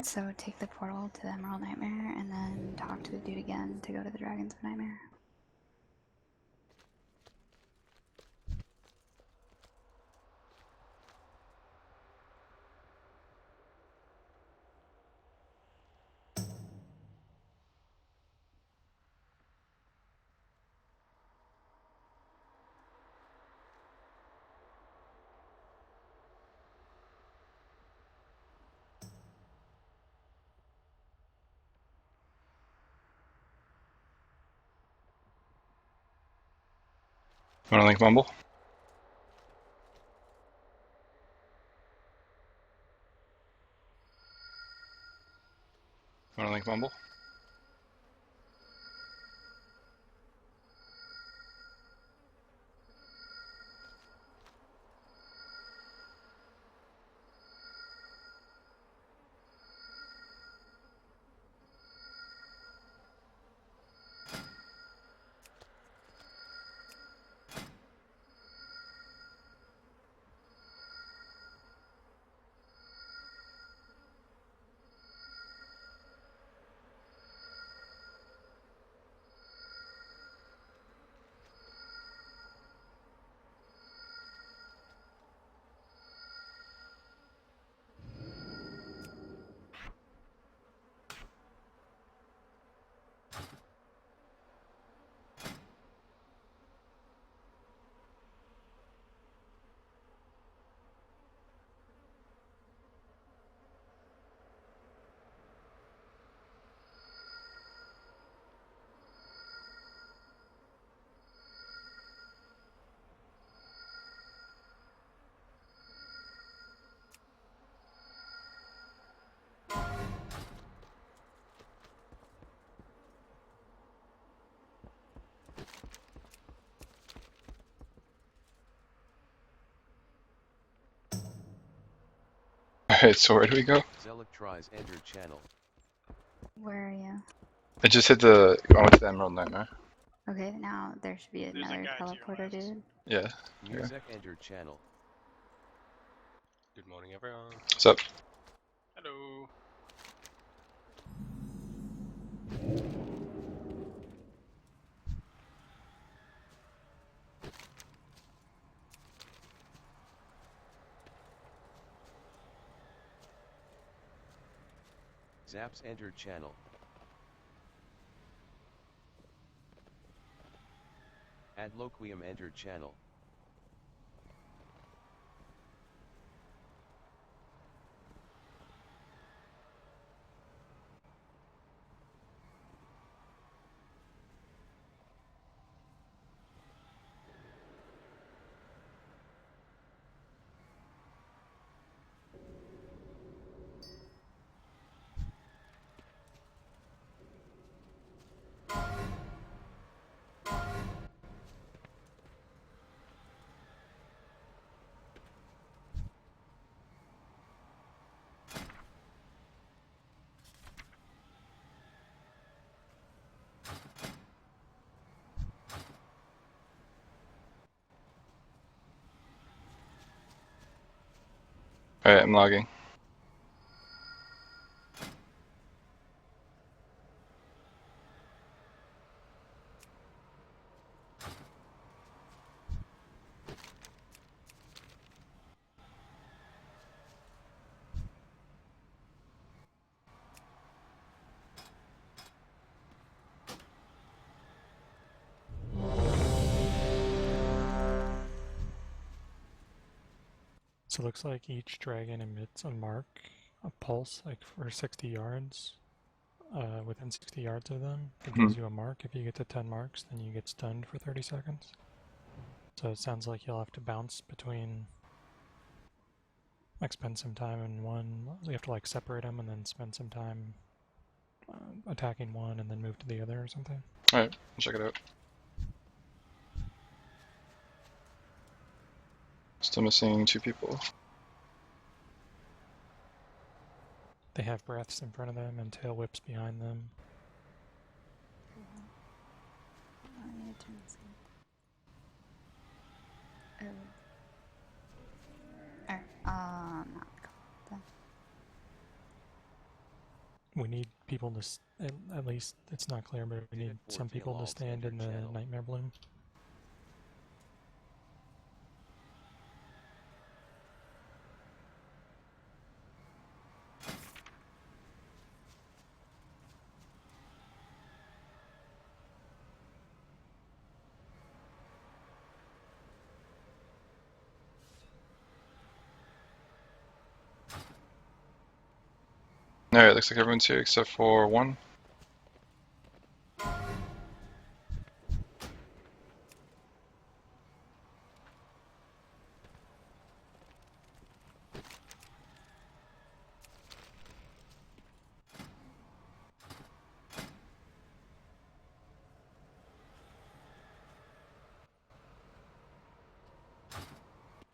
So take the portal to the Emerald Nightmare and then talk to the dude again to go to the Dragons of Nightmare. Wanna link Mumble? Wanna link Mumble? Alright, so where do we go? Zelic tries enter channel. Where are you? I just hit the. I went to the Emerald Nightmare. Okay, now there should be There's a another guy to your teleporter left. dude. Yeah. Okay. Music enter channel. Good morning, everyone. What's up? Hello. Zaps enter channel. Adloquium enter channel. Alright, I'm logging. So it looks like each dragon emits a mark, a pulse, like for 60 yards. Within 60 yards of them, it gives you a mark. If you get to 10 marks, then you get stunned for 30 seconds. So it sounds like you'll have to bounce between, like spend some time in one. You have to like separate them and then spend some time attacking one and then move to the other or something. Alright, check it out. Still missing 2 people. They have breaths in front of them and tail whips behind them. I need to turn this on. Oh. Alright, not cool. We need people to, at least it's not clear, but we need some people to stand in the Nightmare Bloom. Alright, looks like everyone's here except for one.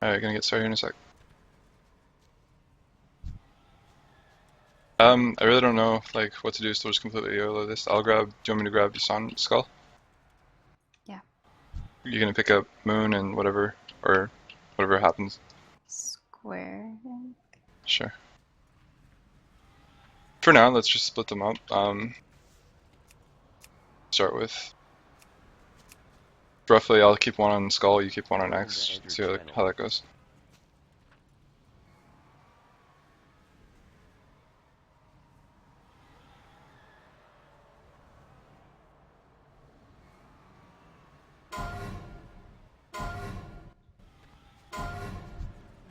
Alright, gonna get started in a sec. I really don't know like what to do, so just completely YOLO this. Do you want me to grab Yasan Skull? Yeah. You're gonna pick up Moon and whatever, or whatever happens. Square. Sure. For now, let's just split them up. Start with roughly, I'll keep one on Skull, you keep one on X. See how that goes.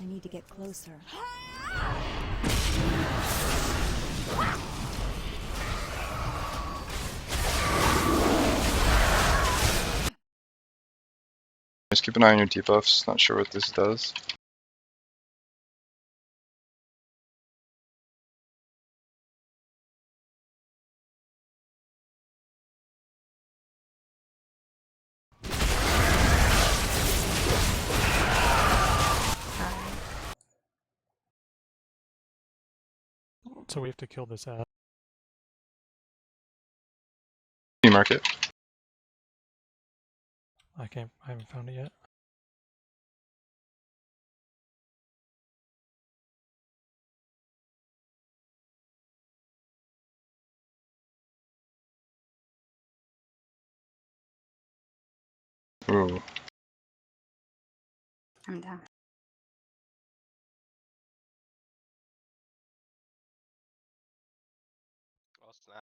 I need to get closer. Just keep an eye on your debuffs. Not sure what this does. So we have to kill this ass. Can you mark it? I haven't found it yet. Ooh. I'm down. Oh snap.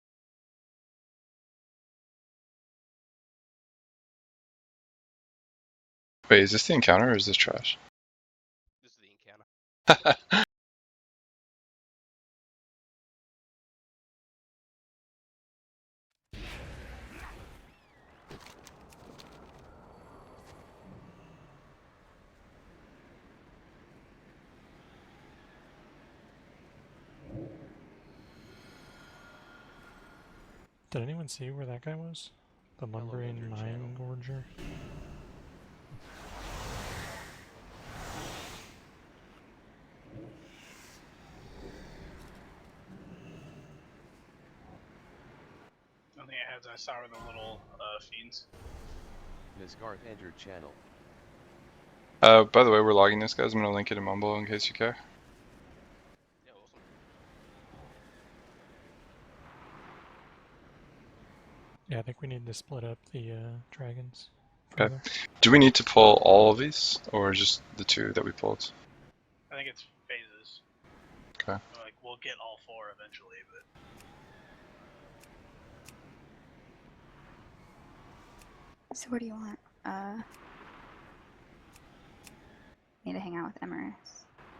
Wait, is this the encounter or is this trash? This is the encounter. Did anyone see where that guy was? The lumbering mine gorger? I think I saw the little fiends. Ms. Garth entered channel. By the way, we're logging this, guys. I'm gonna link it in Mumble in case you care. Yeah, awesome. Yeah, I think we need to split up the dragons Okay. further. Do we need to pull all of these, or just the two that we pulled? I think it's phases. Okay. Like we'll get all four eventually, but So what do you want? Need to hang out with Emerus.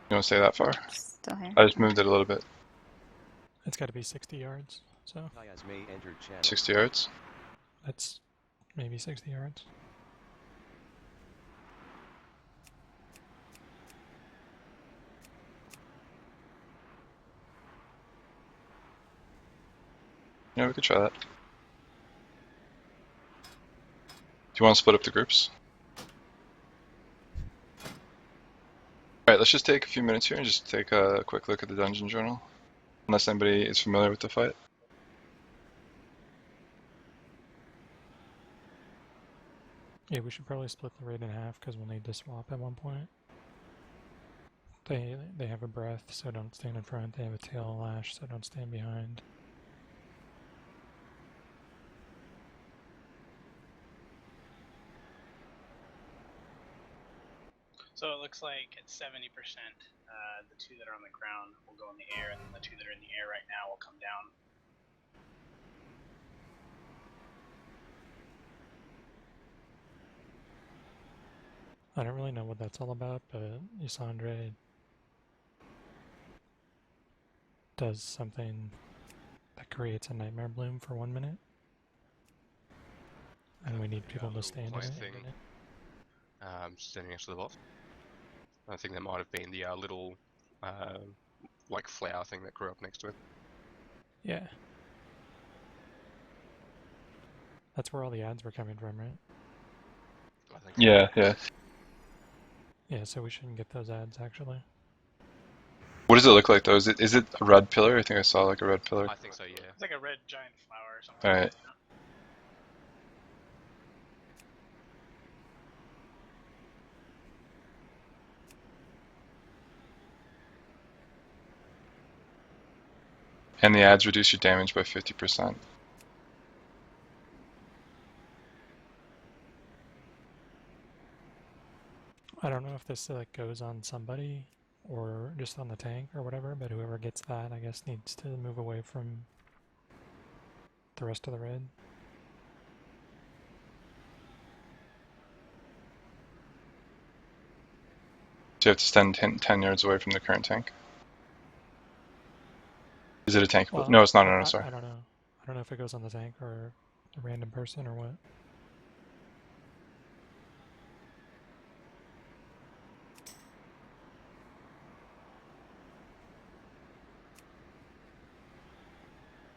You want to stay that far? Still here. I just moved it a little bit. It's got to be 60 yards, so May entered channel. 60 yards. that's maybe 60 yards. Yeah, we could try that. Do you want to split up the groups? Alright, let's just take a few minutes here and just take a quick look at the dungeon journal. Unless anybody is familiar with the fight. Yeah, we should probably split the raid in half because we'll need to swap at one point. They have a breath, so don't stand in front. They have a tail lash, so don't stand behind. So it looks like at 70%, the two that are on the ground will go in the air, and then the two that are in the air right now will come down. I don't really know what that's all about, but Yasandre does something that creates a nightmare bloom for 1 minute. And we need people to stand in it. Standing next to the boss. I think that might have been the little, like flower thing that grew up next to it. Yeah. That's where all the ads were coming from, right? I think. Yeah, yeah. Yeah, so we shouldn't get those ads actually. What does it look like though? Is it a red pillar? I think I saw like a red pillar. I think so, yeah. It's like a red giant flower or something. All right. And the ads reduce your damage by 50%. I don't know if this like goes on somebody or just on the tank or whatever, but whoever gets that, I guess, needs to move away from the rest of the red. So you have to stand 10 yards away from the current tank. Is it a tank? Well, No, it's not. I, No, sorry. I don't know. I don't know if it goes on the tank or a random person or what.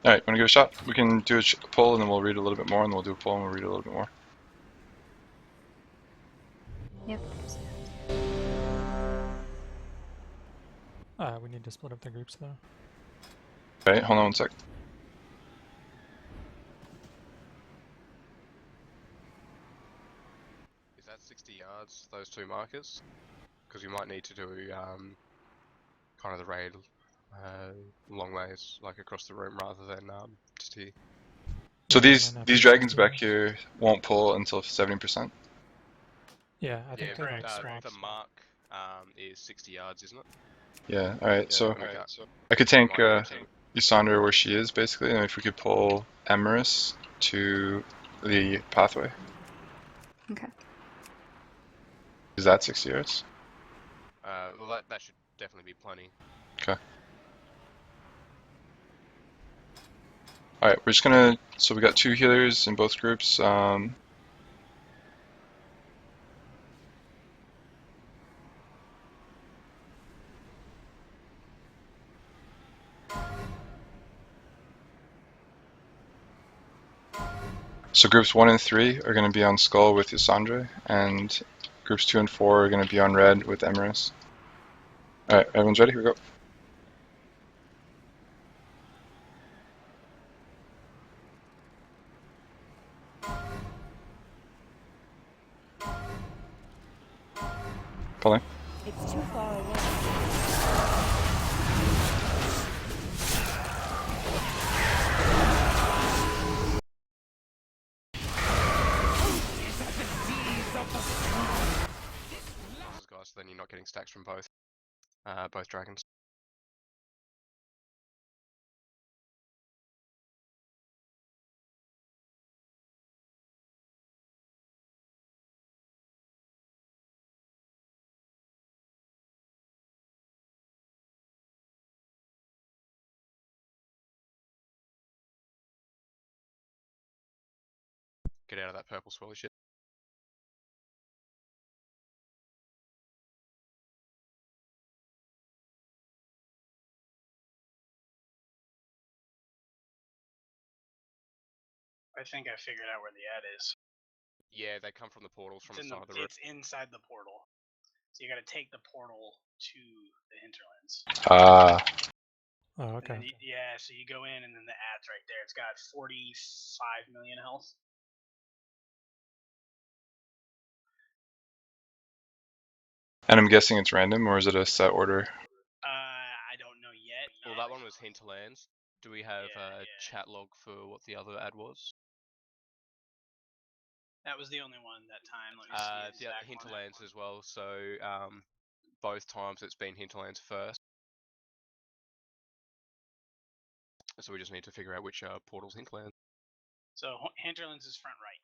All right, want to give it a shot? We can do a pull and then we'll read a little bit more, and then we'll do a pull and we'll read a little bit more. Yep. We need to split up the groups though. All right, hold on 1 sec. Is that 60 yards, those two markers? Because we might need to do kind of the raid long ways, like across the room, rather than just here. So Yeah, these dragons back here won't pull until 70%. Yeah, I think Yeah, they like swap. the mark is 60 yards, isn't it? Yeah. All right. Yeah, So so I could tank might Yasandra where she is basically, and if we could pull Emerus to the pathway. Okay. Is that 60 yards? well, that should definitely be plenty. Okay. All right, we're just gonna. So we got 2 healers in both groups. So groups 1 and 3 are going to be on Skull with Yasandra, and groups 2 and 4 are going to be on Red with Emerus. Alright, everyone's ready? Here we go. Pulling. It's too far away. Guys, so then you're not getting stacks from both dragons. Get out of that purple swirly shit. I think I figured out where the ad is. Yeah, they come from the portals from the side of the room. It's inside the portal. So you got to take the portal to the hinterlands. Ah. Oh, okay. Yeah, so you go in and then the ad's right there. It's got 45 million health. And I'm guessing it's random, or is it a set order? I don't know yet. Well, that one was Hinterlands. Do we have a chat log for what the other ad was? That was the only one that time. Let me see. The Exact hinterlands as well. So both times it's been hinterlands first. So we just need to figure out which portal's hinterland. So hinterlands is front right,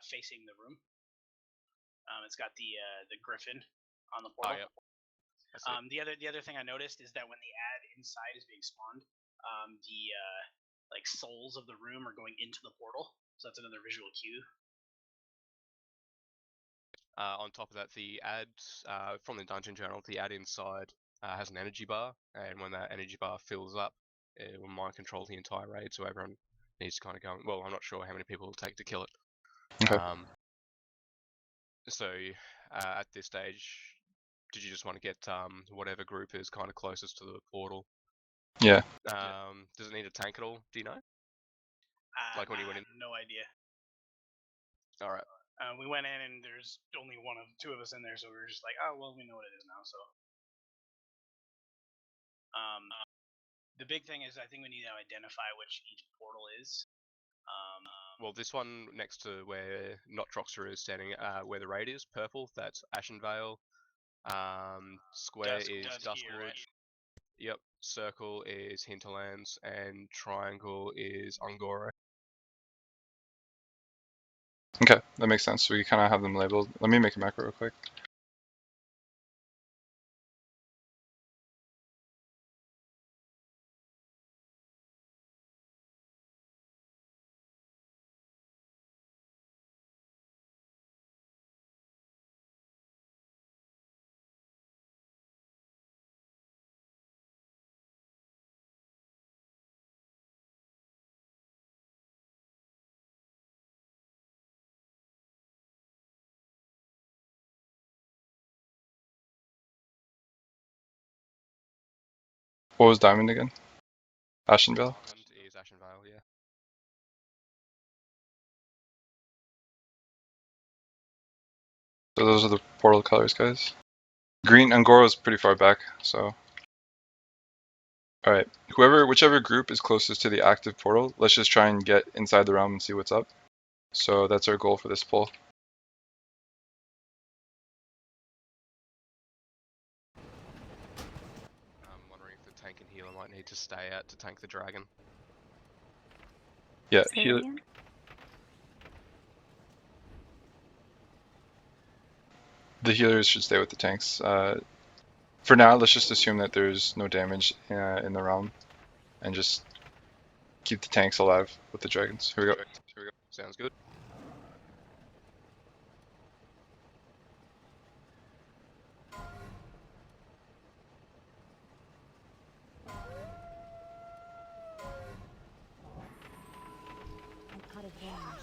facing the room. It's got the griffin on the portal. Oh, yep. The other thing I noticed is that when the ad inside is being spawned, the like souls of the room are going into the portal. So that's another visual cue. On top of that, the ad from the dungeon journal, the ad inside has an energy bar, and when that energy bar fills up, it will mind control the entire raid. So everyone needs to kind of go. Well, I'm not sure how many people it'll take to kill it. Okay. So at this stage, did you just want to get whatever group is kind of closest to the portal? Yeah. Does it need a tank at all? Do you know? Like when you went in? No idea. All right. We went in and there's only two of us in there, so we were just like, oh well, we know what it is now. So, the big thing is I think we need to identify which each portal is. Well, this one next to where Notroxer is standing, where the raid is, purple. That's Ashenvale. Square is Duskwood. Right? Yep. Circle is Hinterlands, and triangle is Ungora. Okay, that makes sense. So we kind of have them labeled. Let me make a macro real quick. What was Diamond again? Ashenvale? Diamond is Ashenvale, yeah. So those are the portal colors, guys. Green Angora is pretty far back, so. Alright, whichever group is closest to the active portal, let's just try and get inside the realm and see what's up. So that's our goal for this poll. I'm wondering if the tank and healer might need to stay out to tank the dragon. Yeah, Say it again? the healers should stay with the tanks. For now, let's just assume that there's no damage in the realm, and just keep the tanks alive with the dragons. Here we go. Sounds good. I'm out of range.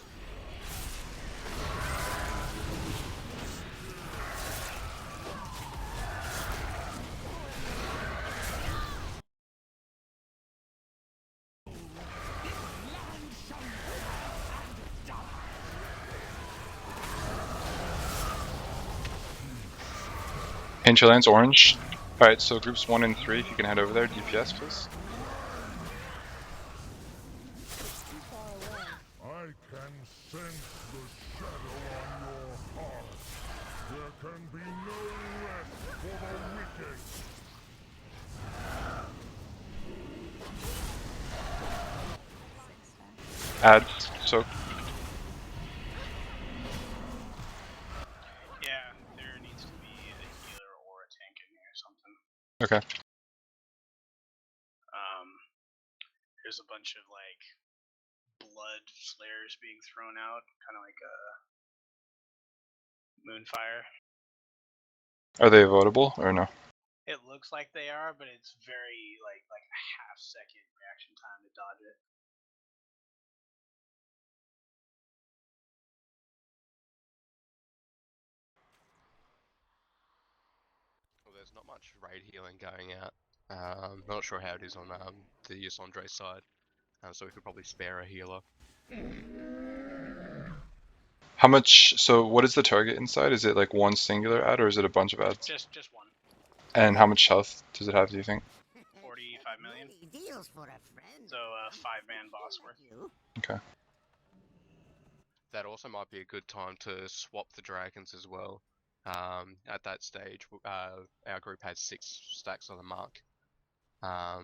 Hinterlands orange. Alright, so groups 1 and 3, if you can head over there, DPS please. I can sense the shadow on your heart. There can be no rest for the wicked. Add soak. Yeah, there needs to be a healer or a tank in here or something. Okay. There's a bunch of like blood flares being thrown out, kind of like a moonfire. Are they avoidable or no? It looks like they are, but it's very like a half-second reaction time to dodge it. Well, there's not much raid healing going out. Not sure how it is on the Yasandre side, so we could probably spare a healer. How much, so what is the target inside? Is it like one singular ad or is it a bunch of ads? Just one. And how much health does it have, do you think? 45 million. Deals for a friend. So 5-man boss worth. Okay. that also might be a good time to swap the dragons as well. At that stage, our group had 6 stacks on the mark. Yeah.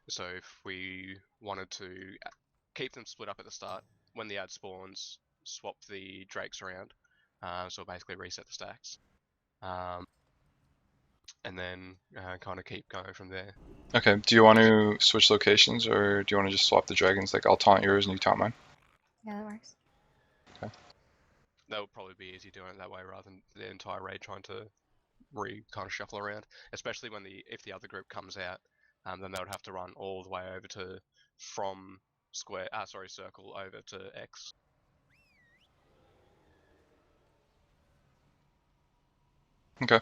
So if we wanted to keep them split up at the start, when the ad spawns, swap the drakes around. So basically reset the stacks. And then kind of keep going from there. Okay, do you want to switch locations or do you want to just swap the dragons? Like I'll taunt yours and you taunt mine? Yeah, that works. That would probably be easy doing it that way rather than the entire raid trying to kind of shuffle around. Especially when if the other group comes out, then they would have to run all the way over to from circle over to X. Okay.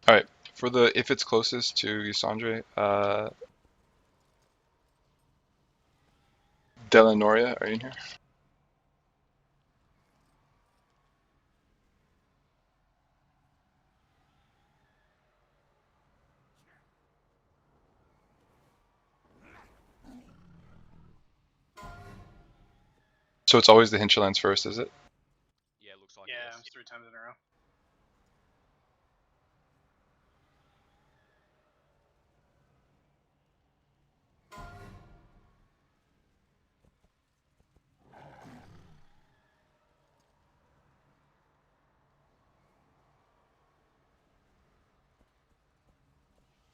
Alright, for the if it's closest to Yusandre, Delanoria, are you in here? So it's always the hinterlands first, is it? Yeah, it looks like Yeah, it is. it's 3 times in a row.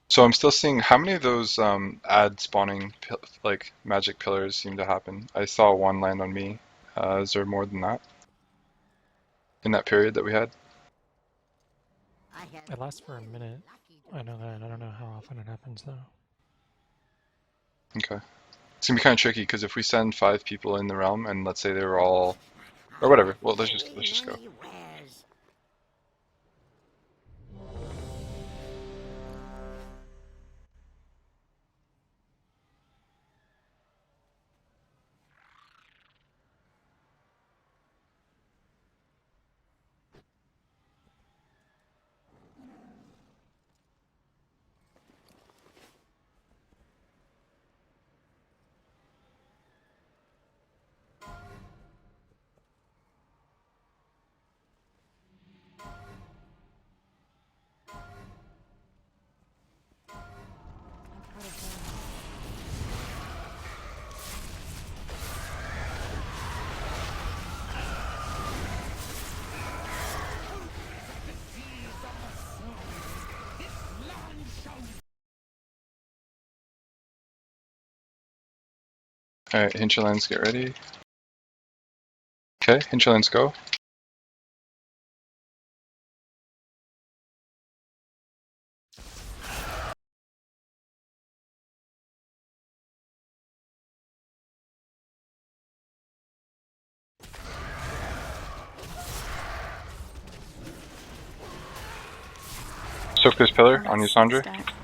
So I'm still seeing how many of those ad spawning like magic pillars seem to happen. I saw one land on me. Is there more than that in that period that we had? It lasts for a minute. I know that. I don't know how often it happens though. Okay. It's gonna be kind of tricky because if we send 5 people in the realm and let's say they were all or whatever, well let's just go. Alright, hinterlands, get ready. Okay, hinterlands go. Soak this pillar I'm on at Yusandre. 6 stack.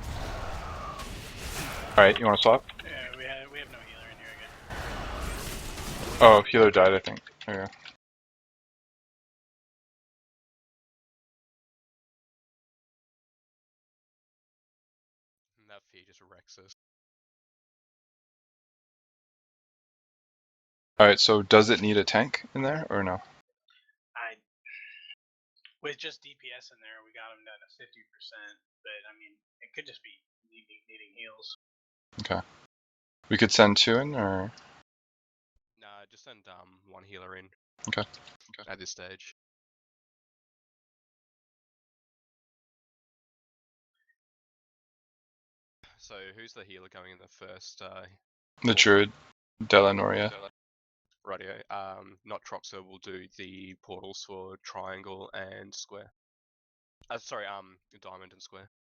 Alright, you want to swap? Yeah, we have no healer in here again. Oh, healer died, I think. There you go. And that fee just wrecks us. Alright, so does it need a tank in there or no? With just DPS in there, we got him down to 50%. But I mean, it could just be needing heals. Okay. We could send 2 in or? Nah, just send 1 healer in. Okay. At this stage. So who's the healer going in the first? The Druid, Delanoria. Radio. Not Troxer will do the portals for triangle and square. Sorry, diamond and square.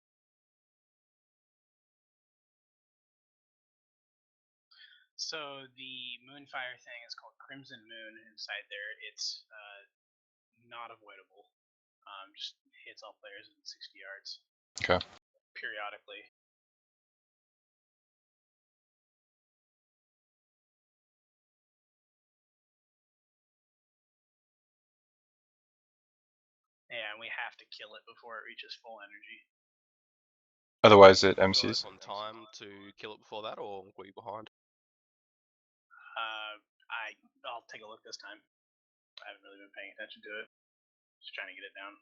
So the Moonfire thing is called Crimson Moon. Inside there, it's not avoidable. Just hits all players in 60 yards. Okay. Periodically. Yeah, and we have to kill it before it reaches full energy. Otherwise, it You guys MCs. on time to kill it before that, or were you behind? I'll take a look this time. I haven't really been paying attention to it. Just trying to get it down.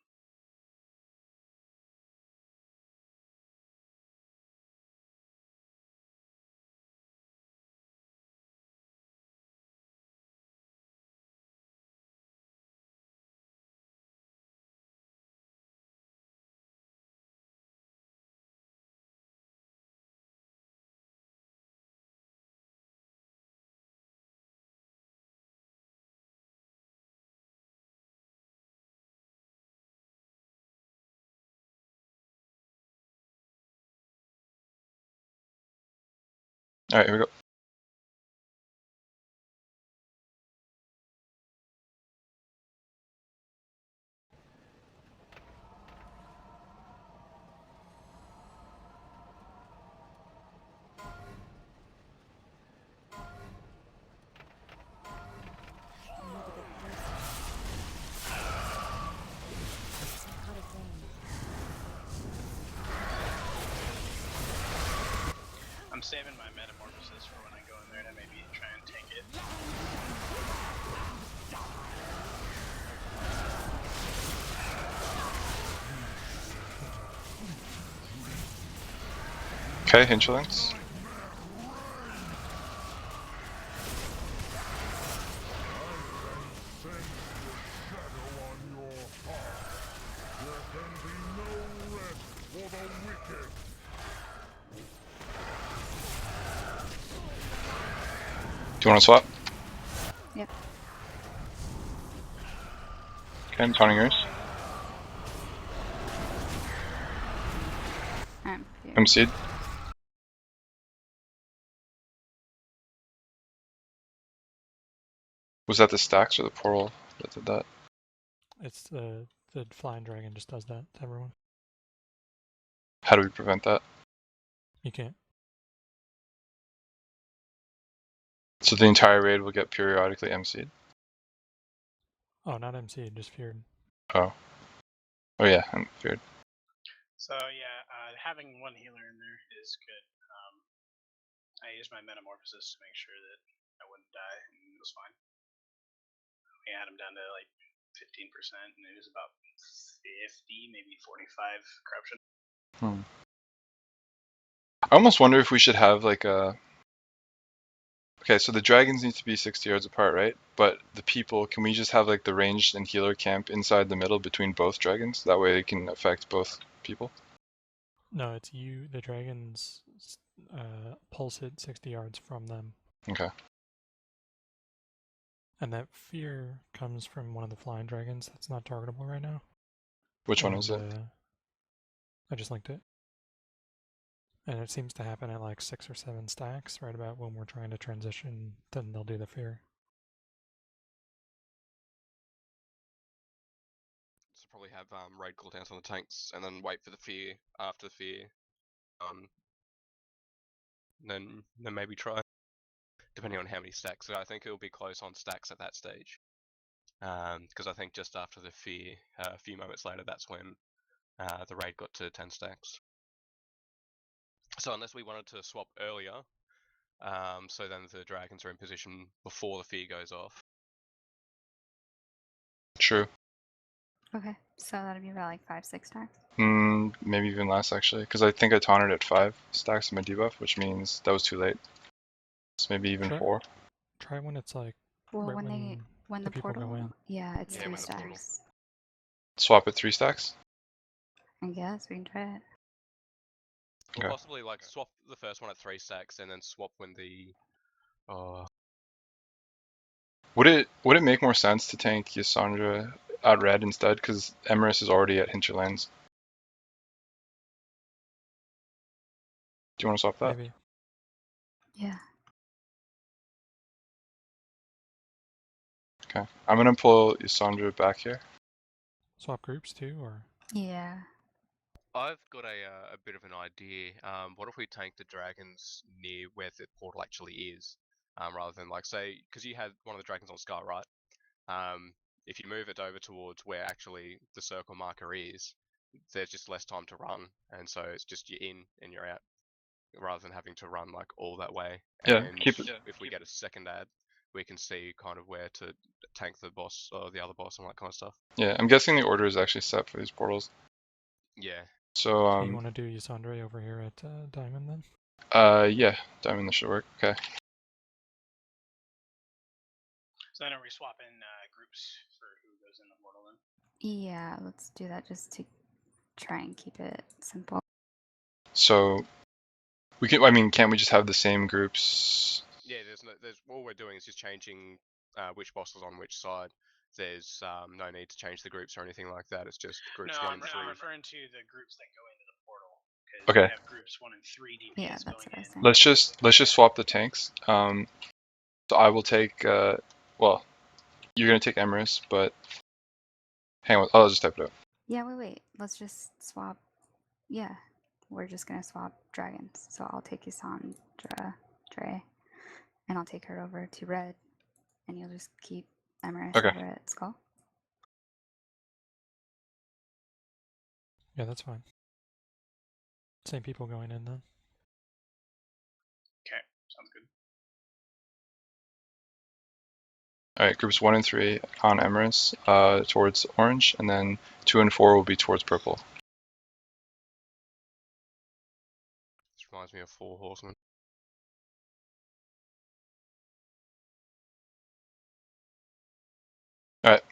All right, here we go. I need to get closer. I'm out of range. I'm saving my metamorphosis for when I go in there to maybe try and tank it. Okay, hinterlands. Sense the shadow on your heart. There can be no rest for the wicked. Do you want to swap? Yep. Okay, I'm taunting yours. I'm feared. MC'd. Was that the stacks or the portal that did that? It's the flying dragon just does that to everyone. How do we prevent that? You can't. So the entire raid will get periodically MC'd? Oh, not MC, just feared. Oh. Oh yeah, I'm feared. So yeah, having one healer in there is good. I used my metamorphosis to make sure that I wouldn't die, and it was fine. We had him down to like 15%, and it was about 50, maybe 45 corruption. I almost wonder if we should have like a... Okay, so the dragons need to be 60 yards apart, right? But the people, can we just have like the ranged and healer camp inside the middle between both dragons? That way it can affect both people? No, it's you, the dragons, pulse it 60 yards from them. Okay. And that fear comes from one of the flying dragons that's not targetable right now. Which one is it? I just linked it. And it seems to happen at like 6 or 7 stacks, right about when we're trying to transition, then they'll do the fear. So probably have raid cooldowns on the tanks, and then wait for the fear after the fear. Then maybe try, depending on how many stacks. So I think it'll be close on stacks at that stage. Because I think just after the fear, a few moments later, that's when the raid got to 10 stacks. So unless we wanted to swap earlier, so then the dragons are in position before the fear goes off. True. Okay, so that'd be about like 5-6 stacks. Maybe even less actually, because I think I taunted at 5 stacks of my debuff, which means that was too late. So maybe even 4. Try when it's like Well, right when the the people portal, go in. yeah, it's Yeah, 3 when the portal. stacks. Swap at 3 stacks? I guess we can try it. Or Okay. possibly like swap the first one at 3 stacks, and then swap when the Would it make more sense to tank Yasandra at red instead? Because Emerus is already at hinterlands. Do you want to swap that? Maybe. Yeah. Okay. I'm gonna pull Yasandra back here. Swap groups too, or? Yeah. I've got a bit of an idea. What if we tank the dragons near where the portal actually is, rather than like say, because you had one of the dragons on Sky, right? If you move it over towards where actually the circle marker is, there's just less time to run, and so it's just you're in and you're out, rather than having to run like all that way. Yeah, And keep it. if we get a second ad, we can see kind of where to tank the boss or the other boss and all that kind of stuff. Yeah, I'm guessing the order is actually set for these portals. Yeah. So So you want to do Yasandre over here at Diamond then? yeah, Diamond, this should work. Okay. So then are we swapping groups for who goes in the portal then? Yeah, let's do that just to try and keep it simple. So we can. I mean, can't we just have the same groups? Yeah, there's all we're doing is just changing which boss is on which side. There's no need to change the groups or anything like that. It's just groups No, 1 I'm and 3. referring to the groups that go into the portal. Because Okay. we have groups 1 and 3 DPS Yeah, that's going what I was in. saying. Let's just swap the tanks. So I will take. Well, you're gonna take Emrys, but hang on. I'll just type it out. Yeah, wait. Let's just swap. Yeah, we're just gonna swap dragons. So I'll take Yasandra, Dre, and I'll take her over to red, and you'll just keep Emrys Okay. over at Skull. Yeah, that's fine. Same people going in then. Okay, sounds good. All right, groups 1 and 3 on Emrys towards orange, and then 2 and 4 will be towards purple. This reminds me of Four Horsemen. All right.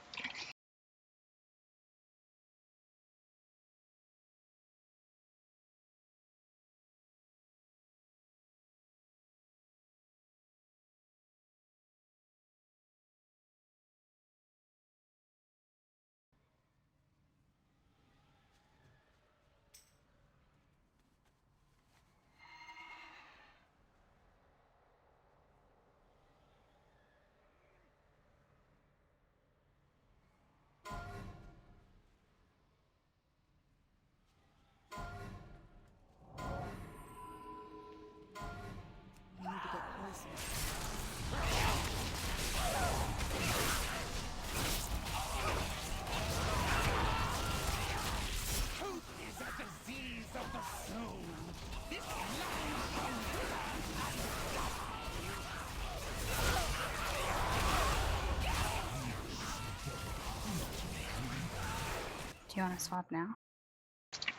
You need to get closer. Do you want to swap now?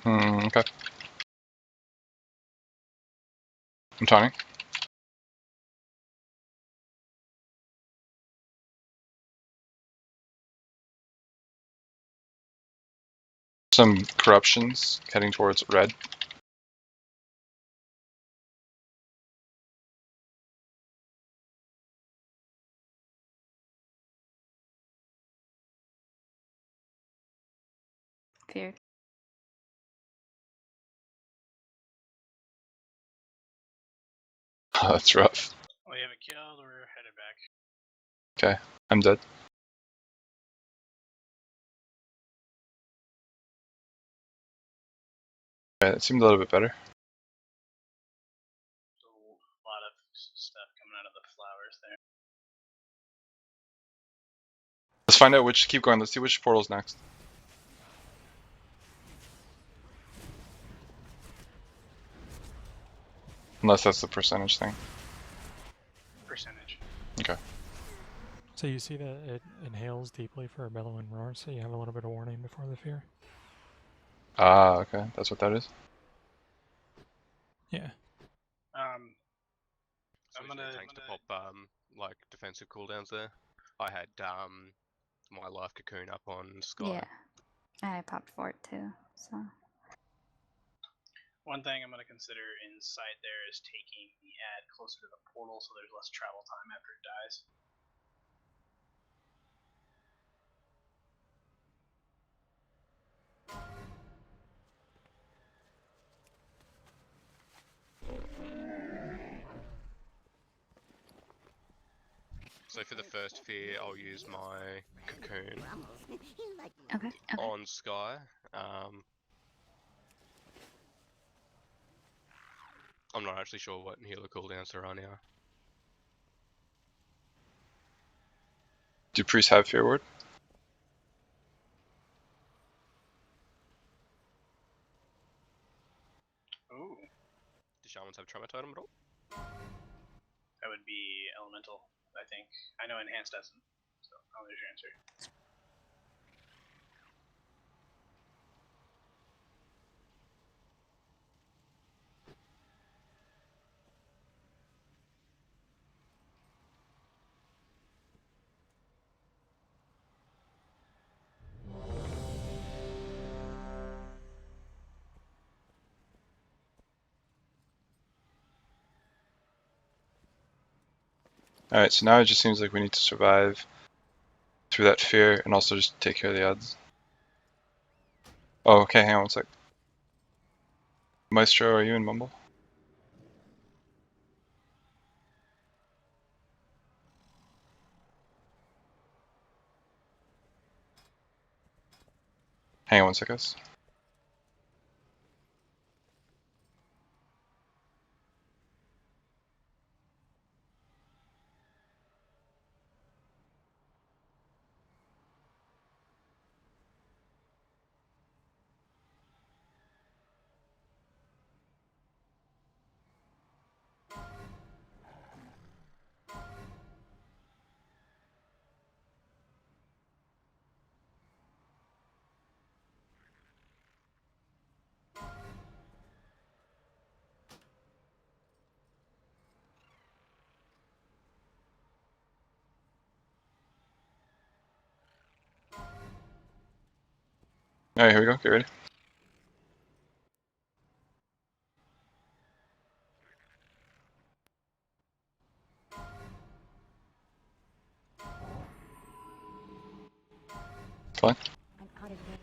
Okay. I'm taunting. Some corruptions heading towards red. Feared. Oh, that's rough. We have it killed, we're headed back. Okay, I'm dead. Okay, that seemed a little bit better. So a lot of stuff coming out of the flowers there. Let's find out which. Keep going. Let's see which portal's next. Unless that's the percentage thing. Percentage. Okay. So you see that it inhales deeply for a bellow and roar, so you have a little bit of warning before the fear. Ah, okay. That's what that is. Yeah. So I'm using gonna the tanks to pop like defensive cooldowns there. I had my life cocoon up on Sky. Yeah, I popped for it too. So one thing I'm gonna consider inside there is taking the ad closer to the portal so there's less travel time after it dies. So for the first fear, I'll use my cocoon okay. on Sky. I'm not actually sure what healer cooldowns there are now. Do priests have fear ward? Ooh, Do shamans have tremor totem at all? that would be elemental, I think. I know enhanced doesn't. So, oh, there's your answer. Alright, so now it just seems like we need to survive through that fear and also just take care of the odds. Oh, okay, hang on one sec. Maestro, are you in Mumble? Hang on one sec, guys. Alright, here we go, get ready. Fine. I'm out of range.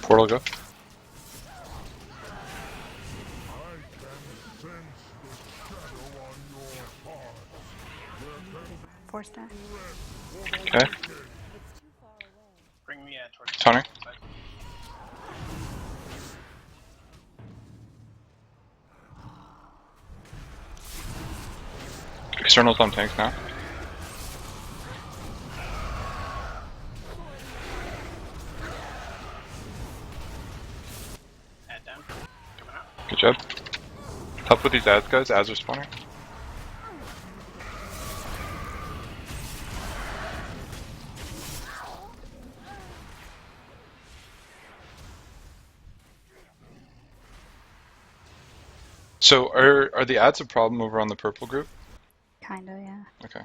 Portal go. I can sense the shadow on your heart. There can be 4 stack. Okay. It's too far away. Bring me towards the Tony? side. Externals on tanks now. Add down. Coming out. Good job. Help with these ads, guys. Ads are spawning. So are the ads a problem over on the purple group? Kinda, yeah. Okay.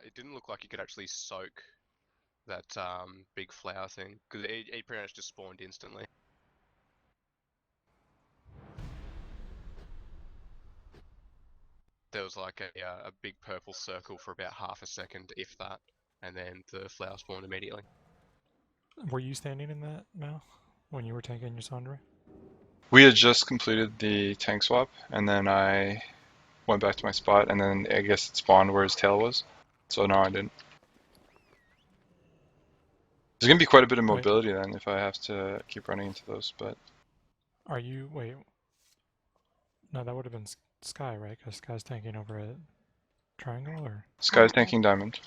It didn't look like you could actually soak that big flower thing because it pretty much just spawned instantly. There was like a big purple circle for about half a second, if that, and then the flower spawned immediately. Were you standing in that, Mal, when you were tanking your Sandra? We had just completed the tank swap, and then I went back to my spot, and then I guess it spawned where his tail was. So no, I didn't. There's gonna be quite a bit of Wait. mobility then if I have to keep running into those, but Are you... Wait. No, that would have been Sky, right? Because Sky's tanking over at Triangle, or... Sky's tanking diamond.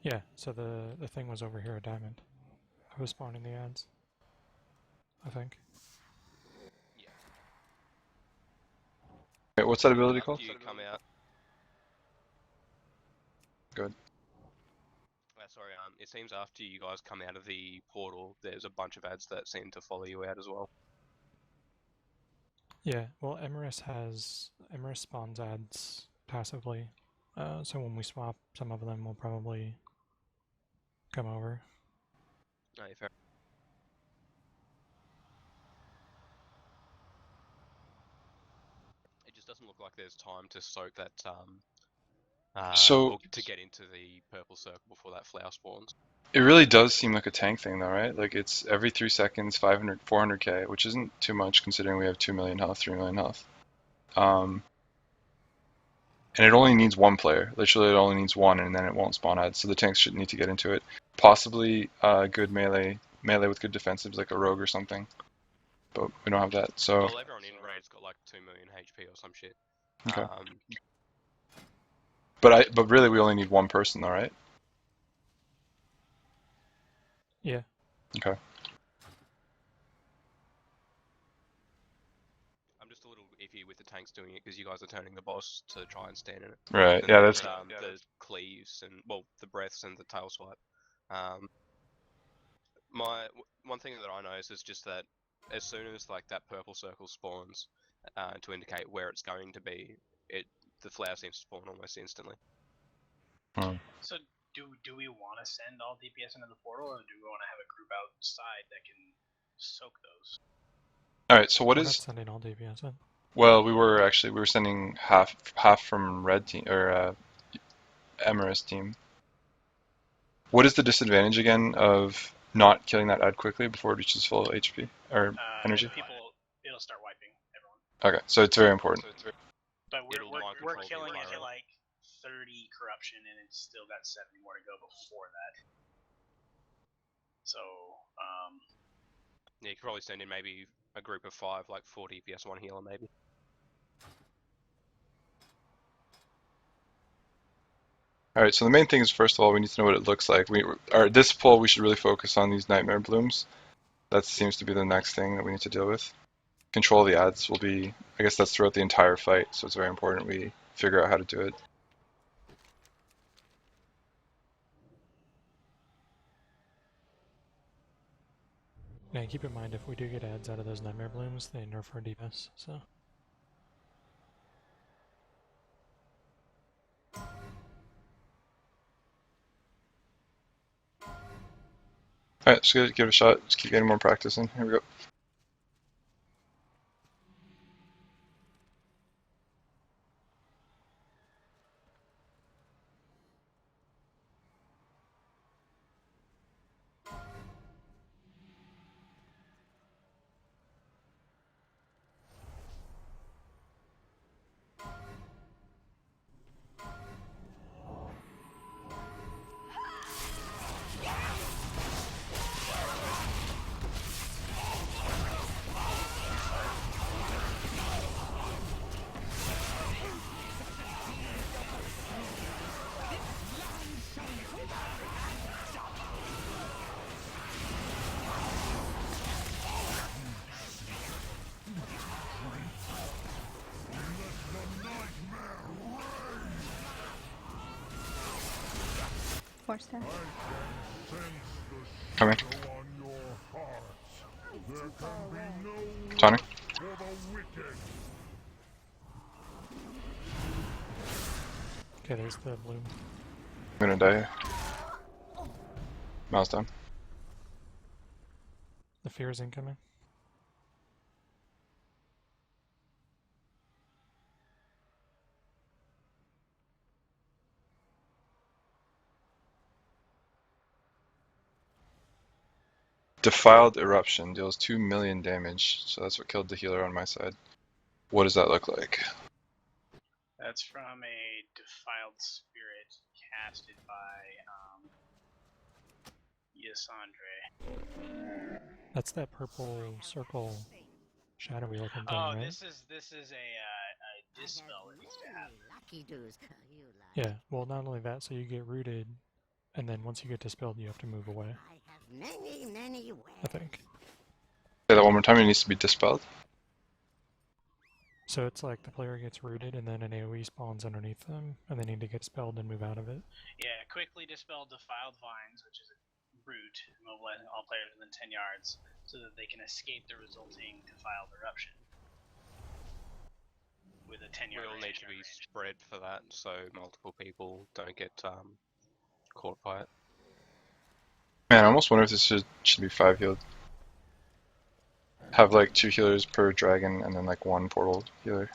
Yeah, so the thing was over here at Diamond. I was spawning the ads. I think. Yeah. Wait, what's that ability called? After you come out. Good. Sorry, it seems after you guys come out of the portal, there's a bunch of ads that seem to follow you out as well. Yeah, well, Emerus spawns ads passively. So when we swap, some of them will probably come over. No, fair. It just doesn't look like there's time to soak that So or to get into the purple circle before that flower spawns. it really does seem like a tank thing though, right? Like it's every 3 seconds, 500, 400k, which isn't too much considering we have 2 million health, 3 million health. and it only needs one player. Literally, it only needs one, and then it won't spawn ads. So the tanks shouldn't need to get into it. Possibly good melee with good defensives, like a rogue or something. But we don't have that. So Well, everyone in raid's got like 2 million HP or some shit. okay. But really, we only need one person, though, right? Yeah. Okay. I'm just a little iffy with the tanks doing it because you guys are turning the boss to try and stand in it. Right. And Yeah. there's, That's the cleaves and well, the breaths and the tail swipe. One thing that I notice is just that as soon as like that purple circle spawns, to indicate where it's going to be, the flower seems to spawn almost instantly. So do we want to send all DPS into the portal, or do we want to have a group outside that can soak those? all right. So what We're is? not sending all DPS in. Well, we were sending half from red team or Emerus team. What is the disadvantage again of not killing that ad quickly before it reaches full HP or energy? It'll start wiping everyone. Okay, so it's very important. But we're control the killing it at environment. like 30 corruption, and it's still got 70 more to go before that. So Yeah, you could probably send in maybe a group of 5, like 4 DPS, 1 healer maybe. All right, so the main thing is, first of all, we need to know what it looks like. This pull, we should really focus on these nightmare blooms. That seems to be the next thing that we need to deal with. Control the ads will be, I guess that's throughout the entire fight, so it's very important we figure out how to do it. Yeah, keep in mind if we do get ads out of those nightmare blooms, they nerf our DPS, so. All right, let's give it a shot. Just keep getting more practice in. Here we go. Four star. Coming. On your heart. There can be no Tonic. for the wicked. Okay, there's the bloom. I'm gonna die. Mouse down. The fear is incoming. Defiled Eruption deals 2 million damage, so that's what killed the healer on my side. What does that look like? that's from a defiled spirit casted by Yasandre. That's that purple circle shadowy looking thing, Oh, right? this is a dispel that needs to happen. Lucky doos. Yeah, well, not only that, so you get rooted, and then once you get dispelled, you have to move away, I have many ways. I think. Say that one more time, it needs to be dispelled. So it's like the player gets rooted, and then an AoE spawns underneath them, and they need to get dispelled and move out of it. Yeah, quickly dispel defiled vines, which is a root, immobilizing all players within 10 yards, so that they can escape the resulting defiled eruption. With a 10-yard We'll need to be spread for that, so multiple people don't get caught by it. Man, I almost wonder if this should be 5 healed. Have like 2 healers per dragon, and then like 1 portal healer.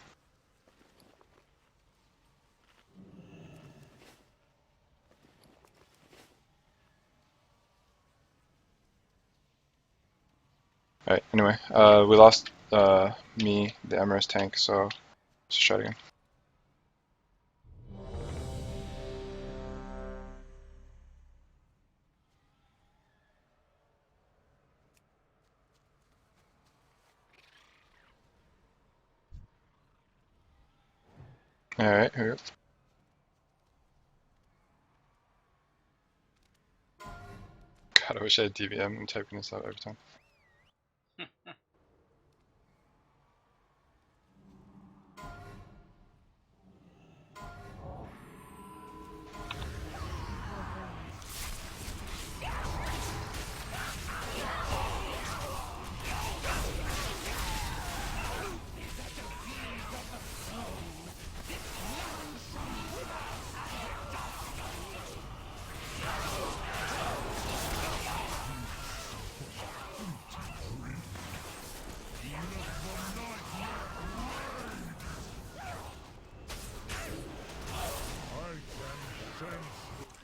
Alright, anyway, we lost me, the Emerus tank, so let's try it again. Alright, here we go. God, I wish I had DVM. I'm typing this out every time.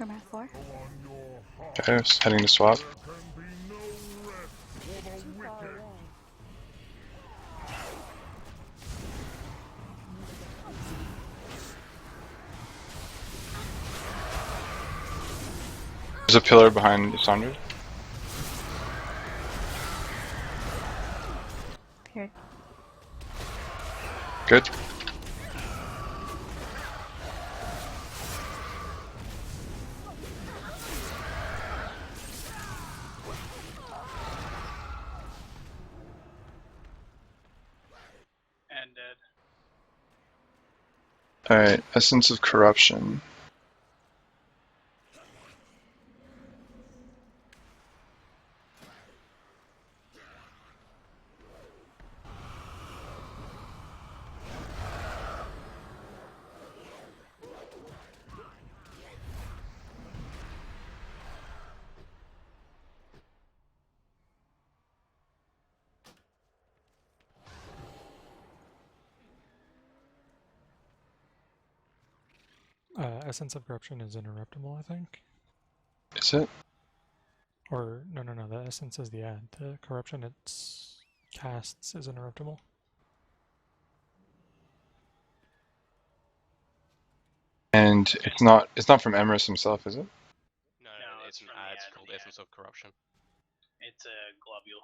We're at 4. Okay, just heading to swap. There can be no rest for the wicked. There's a pillar behind Sandra. Here. Good. And dead. Alright, Essence of Corruption. Essence of Corruption is interruptible, I think. Is it? Or, no, the Essence is the ad. The Corruption it's casts is interruptible. And it's not from Emrys himself, is it? No, No, it's it's an from the ad ad, called yeah. Essence of Corruption. It's a globule.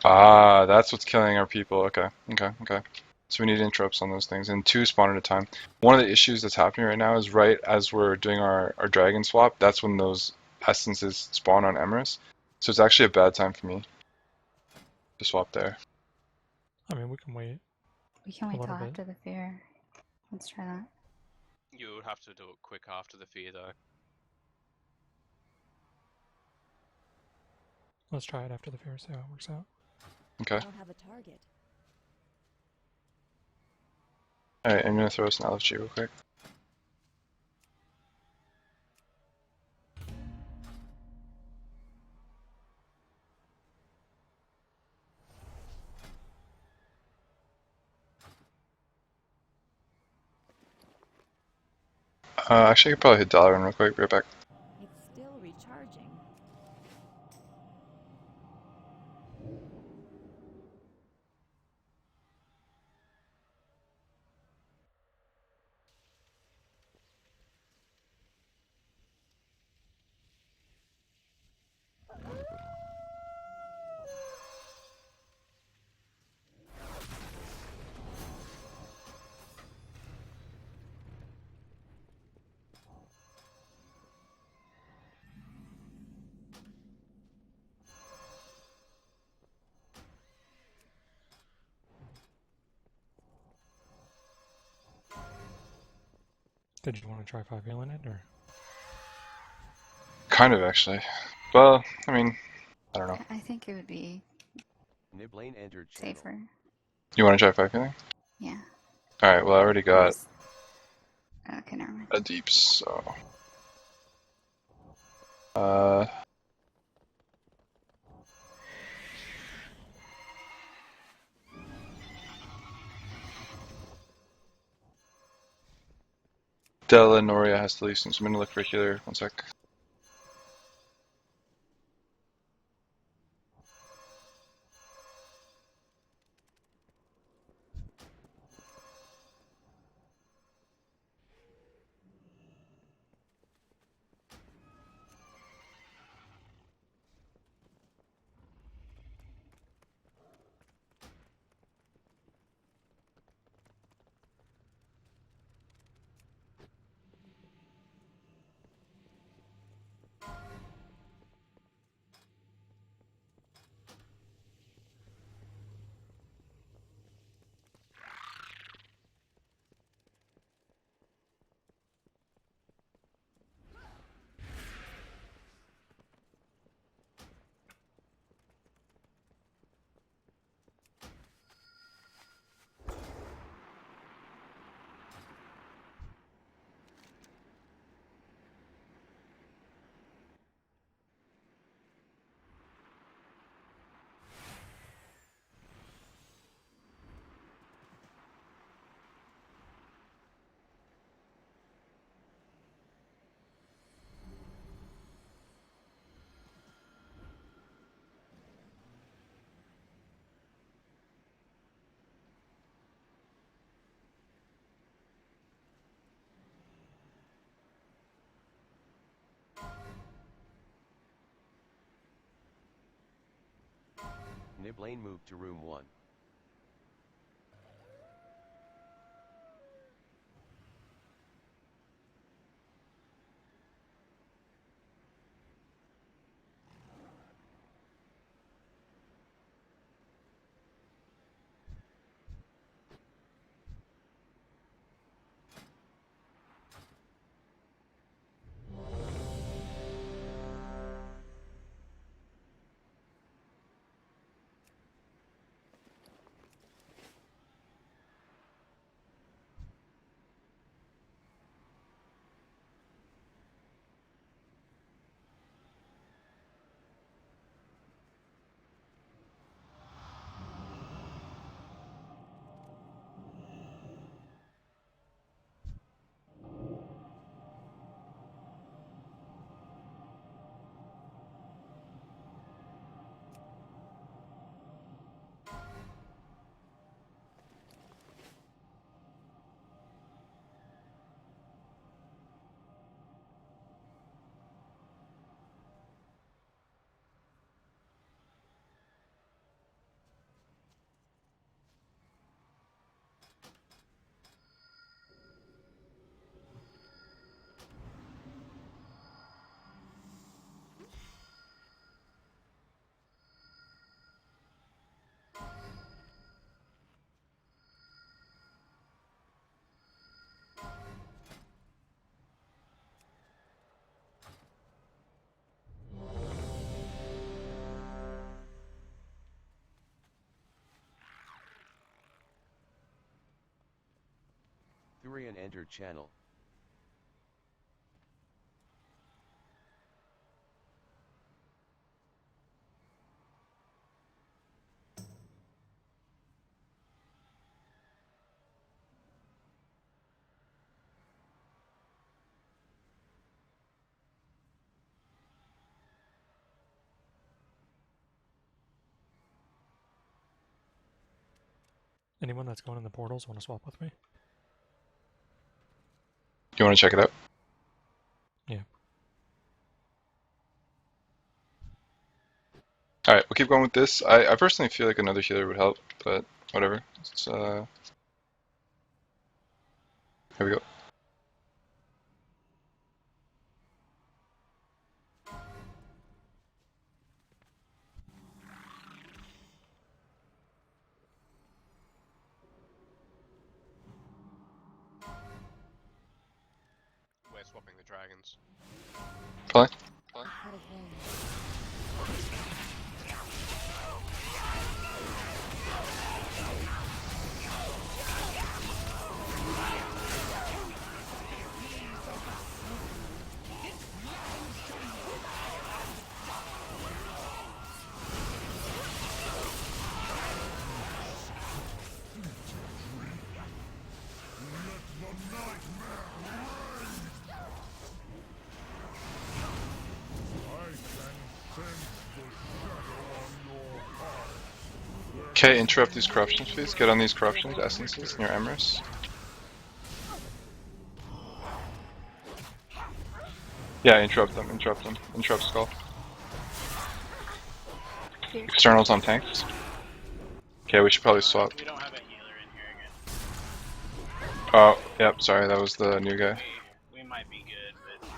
Ah, that's what's killing our people. Okay. So we need interrupts on those things, and 2 spawn at a time. One of the issues that's happening right now is right as we're doing our dragon swap, that's when those essences spawn on Emrys. So it's actually a bad time for me to swap there. I mean, we can wait. We can A wait till little bit. after the fear. Let's try that. You would have to do it quick after the fear, though. Let's try it after the fair, see how it works out. Okay. I don't have a target. Alright, I'm gonna throw us an LFG real quick. Actually, I could probably hit Dalaran real quick. Be right back. It's still recharging. Did you want to try 5 healing it, or? Kind of, actually. Well, I mean, I don't know. I think it would be Niblane entered channel. safer. You want to try 5 healing? Yeah. Alright, well, I already got Okay, never mind. a deeps, so. Della Noria has to leave, so I'm gonna look for a healer. 1 sec. Nib lane moved to room 1. Thurian entered channel. Anyone that's going in the portals want to swap with me? You want to check it out? Yeah. Alright, we'll keep going with this. I personally feel like another healer would help, but whatever. It's, here we go. We're swapping the dragons. Play. Ahead of them. Okay, interrupt these corruptions, please. Get on these corruptions, essences, near Emrys. Yeah, interrupt them, interrupt them. Interrupt Skull. Here. Externals on tanks. Okay, we should probably swap. We don't have a healer in here again. Oh, yep, sorry, that was the new guy. We might be good, but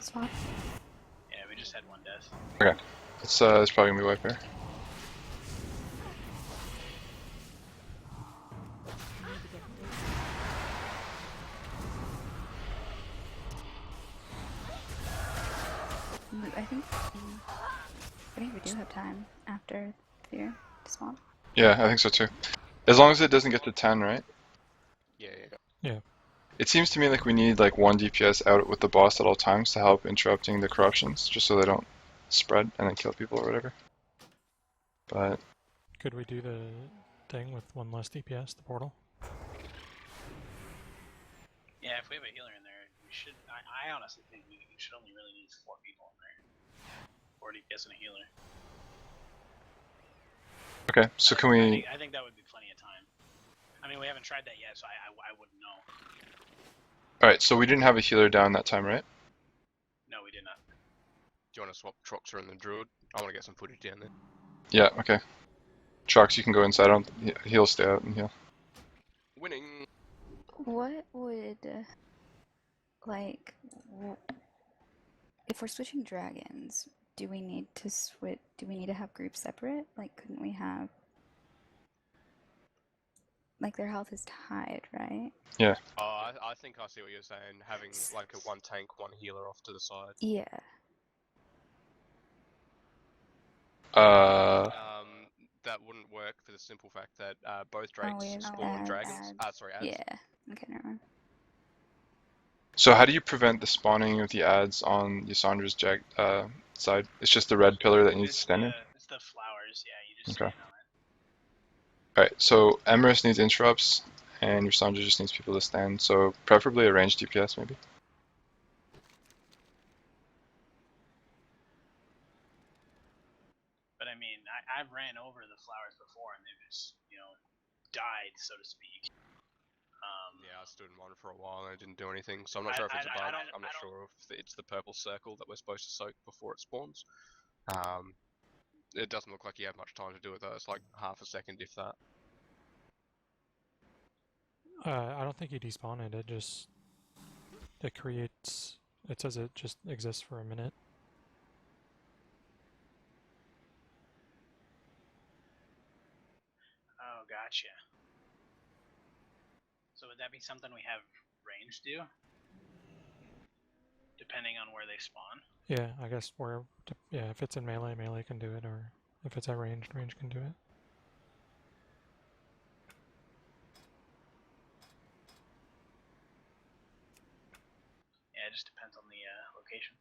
Swap. yeah, we just had one death. Okay, it's probably gonna be wipe here. Need to get through. I think we do have time after Fear to swap. Yeah, I think so too. As long as it doesn't get to 10, right? Yeah. Yeah. It seems to me like we need like one DPS out with the boss at all times to help interrupting the corruptions, just so they don't spread and then kill people or whatever. But Could we do the thing with one less DPS, the portal? Yeah, if we have a healer in there, we should. I honestly think we should only really need 4 people in there. 4 DPS and a healer. okay, so can we? I think that would be plenty of time. I mean, we haven't tried that yet, so I wouldn't know. All right, so we didn't have a healer down that time, right? No, we didn't. Do you want to swap Troxer and the Druid? I want to get some footage down there. Yeah, okay. Trox, you can go inside. He'll stay out and heal. Winning. What would like if we're switching dragons? Do we need to switch? Do we need to have groups separate? Like, couldn't we have like their health is tied, right? Yeah. Oh, I think I see what you're saying. Having like a one tank, one healer off to the side. Yeah. That wouldn't work for the simple fact that both Oh, drakes we have spawn dragons. ads. Sorry, ads. Yeah. Okay, never mind. So how do you prevent the spawning of the ads on Ysandra's side? It's just the red pillar that needs to stand in? It's the flowers, yeah, you just Okay. stand on it. Alright, so Emrys needs interrupts, and Ysandra just needs people to stand, so preferably a ranged DPS maybe. But I mean, I've ran over the flowers before and they've just, died, so to speak. Yeah, I stood in one for a while and it didn't do anything, so I'm not sure if it's a bug. I'm not sure if it's the purple circle that we're supposed to soak before it spawns. It doesn't look like you have much time to do it though. It's like half a second, if that. I don't think you despawn it. It creates. It says it just exists for a minute. Oh, gotcha. So would that be something we have range do? Depending on where they spawn? Yeah, I guess yeah, if it's in melee, melee can do it, or if it's at range, range can do it. Yeah, it just depends on the location.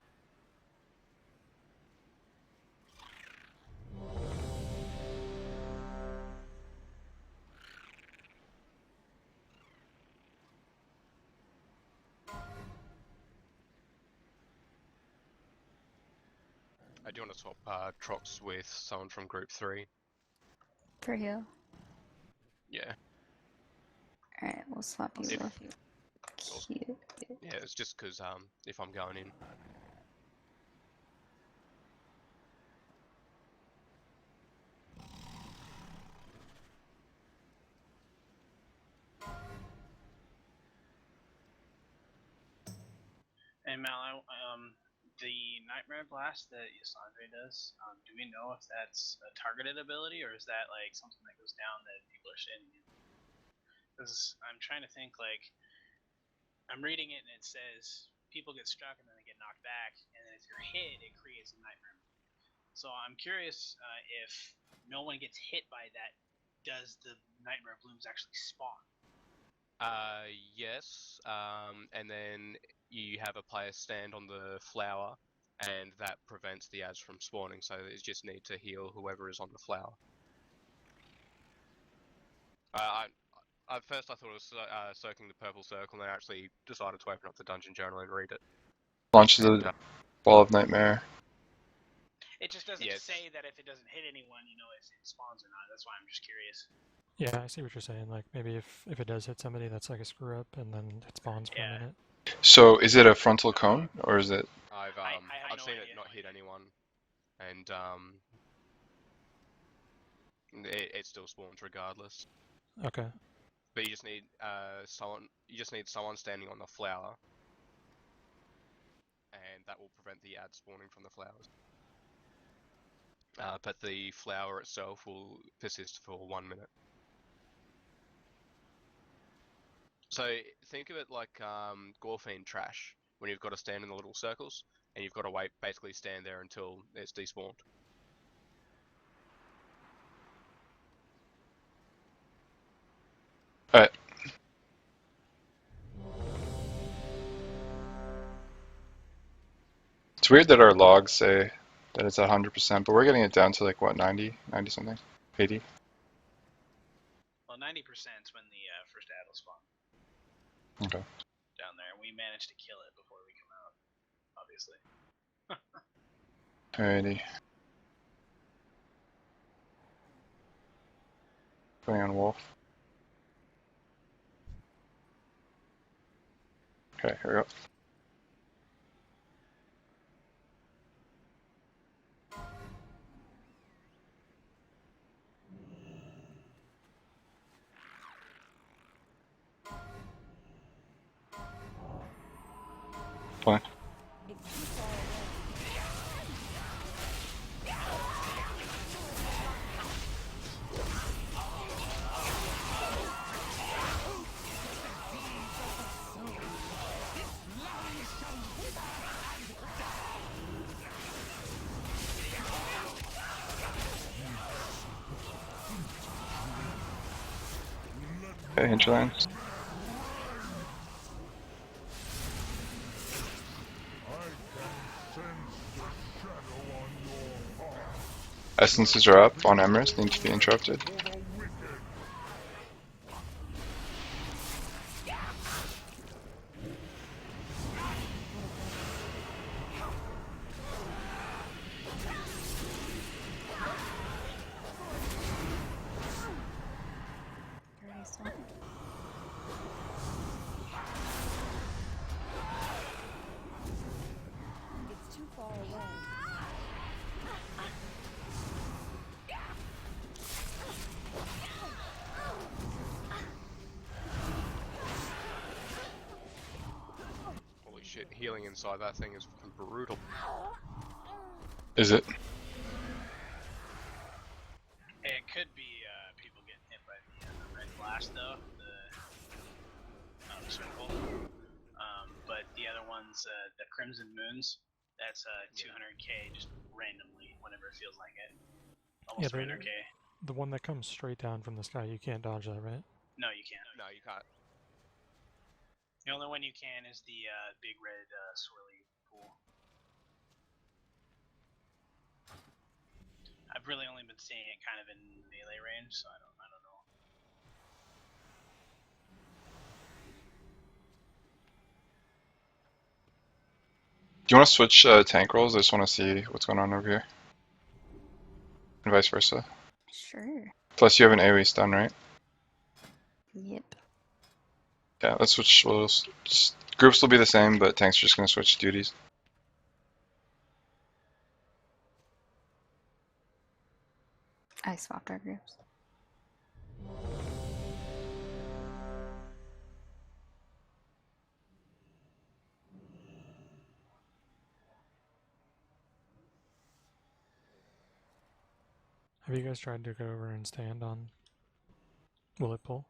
I do want to swap Trox with someone from Group 3. For heal. Yeah. Alright, we'll swap you with cute. Yeah, it's just because if I'm going in. And Mal, the Nightmare Blast that Ysandre does, do we know if that's a targeted ability or is that like something that goes down that people are standing in? Because I'm trying to think, like, I'm reading it and it says people get struck and then they get knocked back, and then if you're hit, it creates a nightmare. So I'm curious if no one gets hit by that, does the Nightmare Blooms actually spawn? Yes, and then you have a player stand on the flower, and that prevents the ads from spawning, so you just need to heal whoever is on the flower. At first I thought it was soaking the purple circle, and then I actually decided to open up the dungeon journal and read it. Launches a ball of nightmare. It just doesn't say that if it doesn't hit anyone, if it spawns or not. That's why I'm just curious. Yeah, I see what you're saying. Like maybe if it does hit somebody, that's like a screw up, and then it spawns for a minute. So is it a frontal cone, or is it? I've seen it not hit anyone, and it still spawns regardless. Okay. But you just need someone. You just need someone standing on the flower, and that will prevent the ad spawning from the flowers. But the flower itself will persist for 1 minute. So think of it like Gorfine trash, when you've got to stand in the little circles, and you've got to basically stand there until it's despawned. Alright. It's weird that our logs say that it's at 100%, but we're getting it down to like what, 90 something? 80? Well, 90% is when the first ad will spawn. Okay. Down there. We managed to kill it before we come out, obviously. Alrighty. Going on wolf. Okay, here we go. Okay, hinterlands. Essences are up on Emrys, need to be interrupted. Already swapped. It's too far away. Holy shit, healing inside that thing is fucking brutal. Is it? It could be people getting hit by the red blast though, the circle. But the other ones, the Crimson Moons, that's 200k just randomly whenever it feels like it. Almost 300k. The one that comes straight down from the sky, you can't dodge that, right? No, you can't. No, you can't. The only one you can is the big red swirly pool. I've really only been seeing it kind of in melee range, so I don't know. Do you want to switch tank roles? I just want to see what's going on over here. And vice versa. Sure. Plus you have an AoE stun, right? Yep. Yeah, let's switch. Groups will be the same, but tanks are just going to switch duties. I swapped our groups. Have you guys tried to go over and stand on Willet Pole?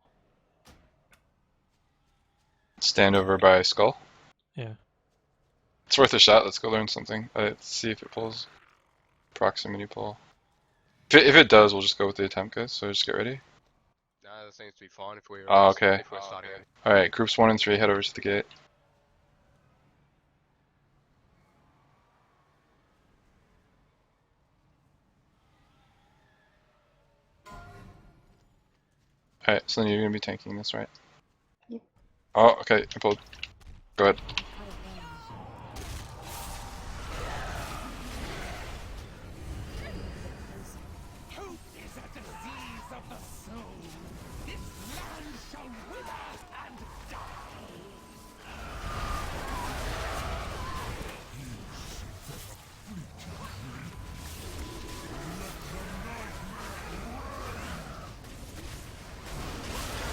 Stand over by Skull. Yeah. It's worth a shot. Let's go learn something. Let's see if it pulls. Proximity pull. If it does, we'll just go with the attempt, guys. So just get ready. No, that seems to be fine if we're Oh, okay. if we're starting. Alright, groups 1 and 3, head over to the gate. Alright, so then you're going to be tanking this, right? Yep. Oh, okay, I pulled. Go ahead. Out of range. Hope is a disease of the soul. This land shall wither and die.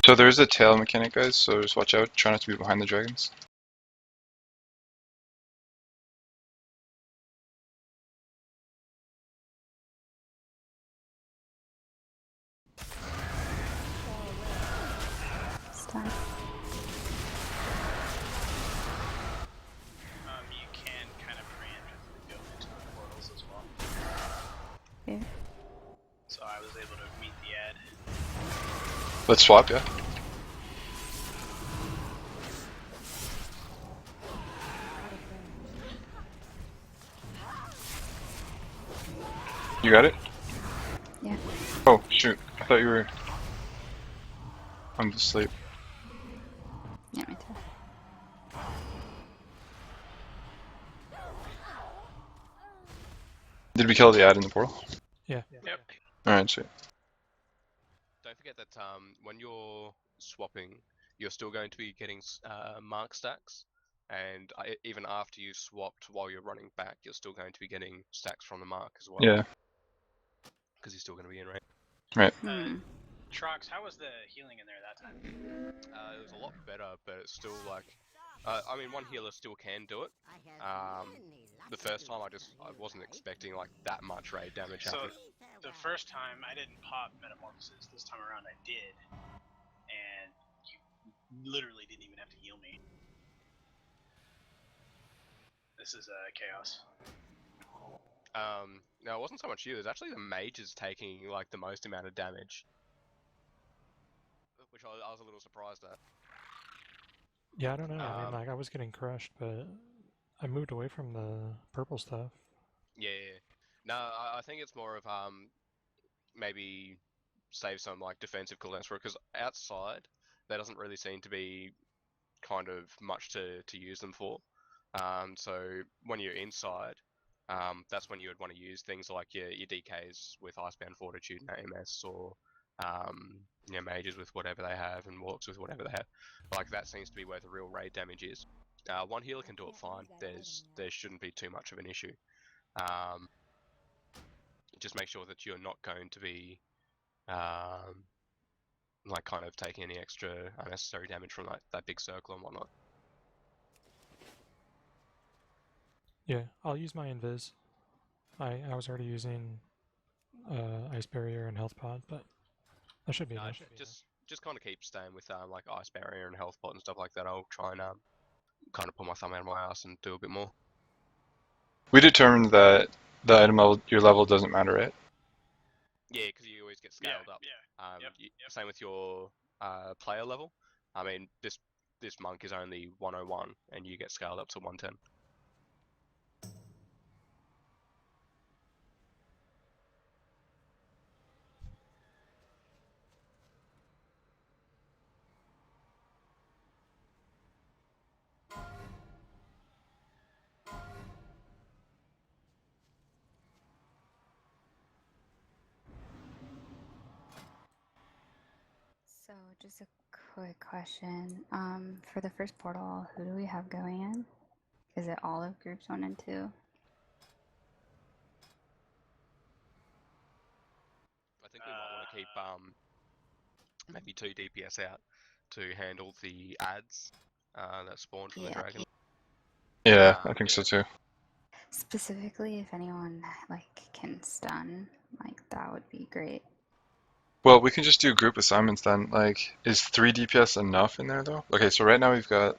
So there is a tail mechanic, guys, so just watch out. Try not to be behind the dragons. Stun. You can kind of preemptively go into the portals as well. Yeah. So I was able to meet the ad. Let's swap, yeah? You got it? Yeah. Oh, shoot. I thought you were... I'm asleep. Yeah, me too. Did we kill the ad in the portal? Yeah. Yep. Alright, sweet. Don't forget that when you're swapping, you're still going to be getting mark stacks, and even after you've swapped while you're running back, you're still going to be getting stacks from the mark as well. Yeah. Because you're still going to be in range. Right. Trox, how was the healing in there that time? It was a lot better, but it's still like, I mean, one healer still can do it. The first time I wasn't expecting like that much raid damage So happening. the first time I didn't pop Metamorphosis. This time around I did, and you literally didn't even have to heal me. This is chaos. No, it wasn't so much you. It was actually the mages taking like the most amount of damage. which I was a little surprised at. Yeah, I don't know. I mean, Um, like, I was getting crushed, but I moved away from the purple stuff. Yeah, no, I think it's more of maybe save some like defensive cooldowns for it, because outside there doesn't really seem to be kind of much to use them for. So when you're inside, that's when you would want to use things like your DKs with Icebound Fortitude and AMS, or mages with whatever they have, and warlocks with whatever they have. Like that seems to be where the real raid damage is. One healer can do it fine. There shouldn't be too much of an issue. Just make sure that you're not going to be like kind of taking any extra unnecessary damage from that big circle and whatnot. Yeah, I'll use my invis. I was already using ice barrier and health pod, but that should be No, enough. just kind of keep staying with like ice barrier and health pot and stuff like that. I'll try and kind of pull my thumb out of my ass and do a bit more. We determined that the item level, your level doesn't matter, right? Yeah, because you always get scaled up. Same with your player level. I mean, this monk is only 101, and you get scaled up to 110. So, just a quick question. For the first portal, who do we have going in? Is it all of groups 1 and 2? I think we might want to keep maybe 2 DPS out to handle the ads that spawn from the dragon. Yeah, I think so too. Specifically, if anyone like can stun, like that would be great. Well, we can just do group assignments then. Like, is 3 DPS enough in there though? Okay, so right now we've got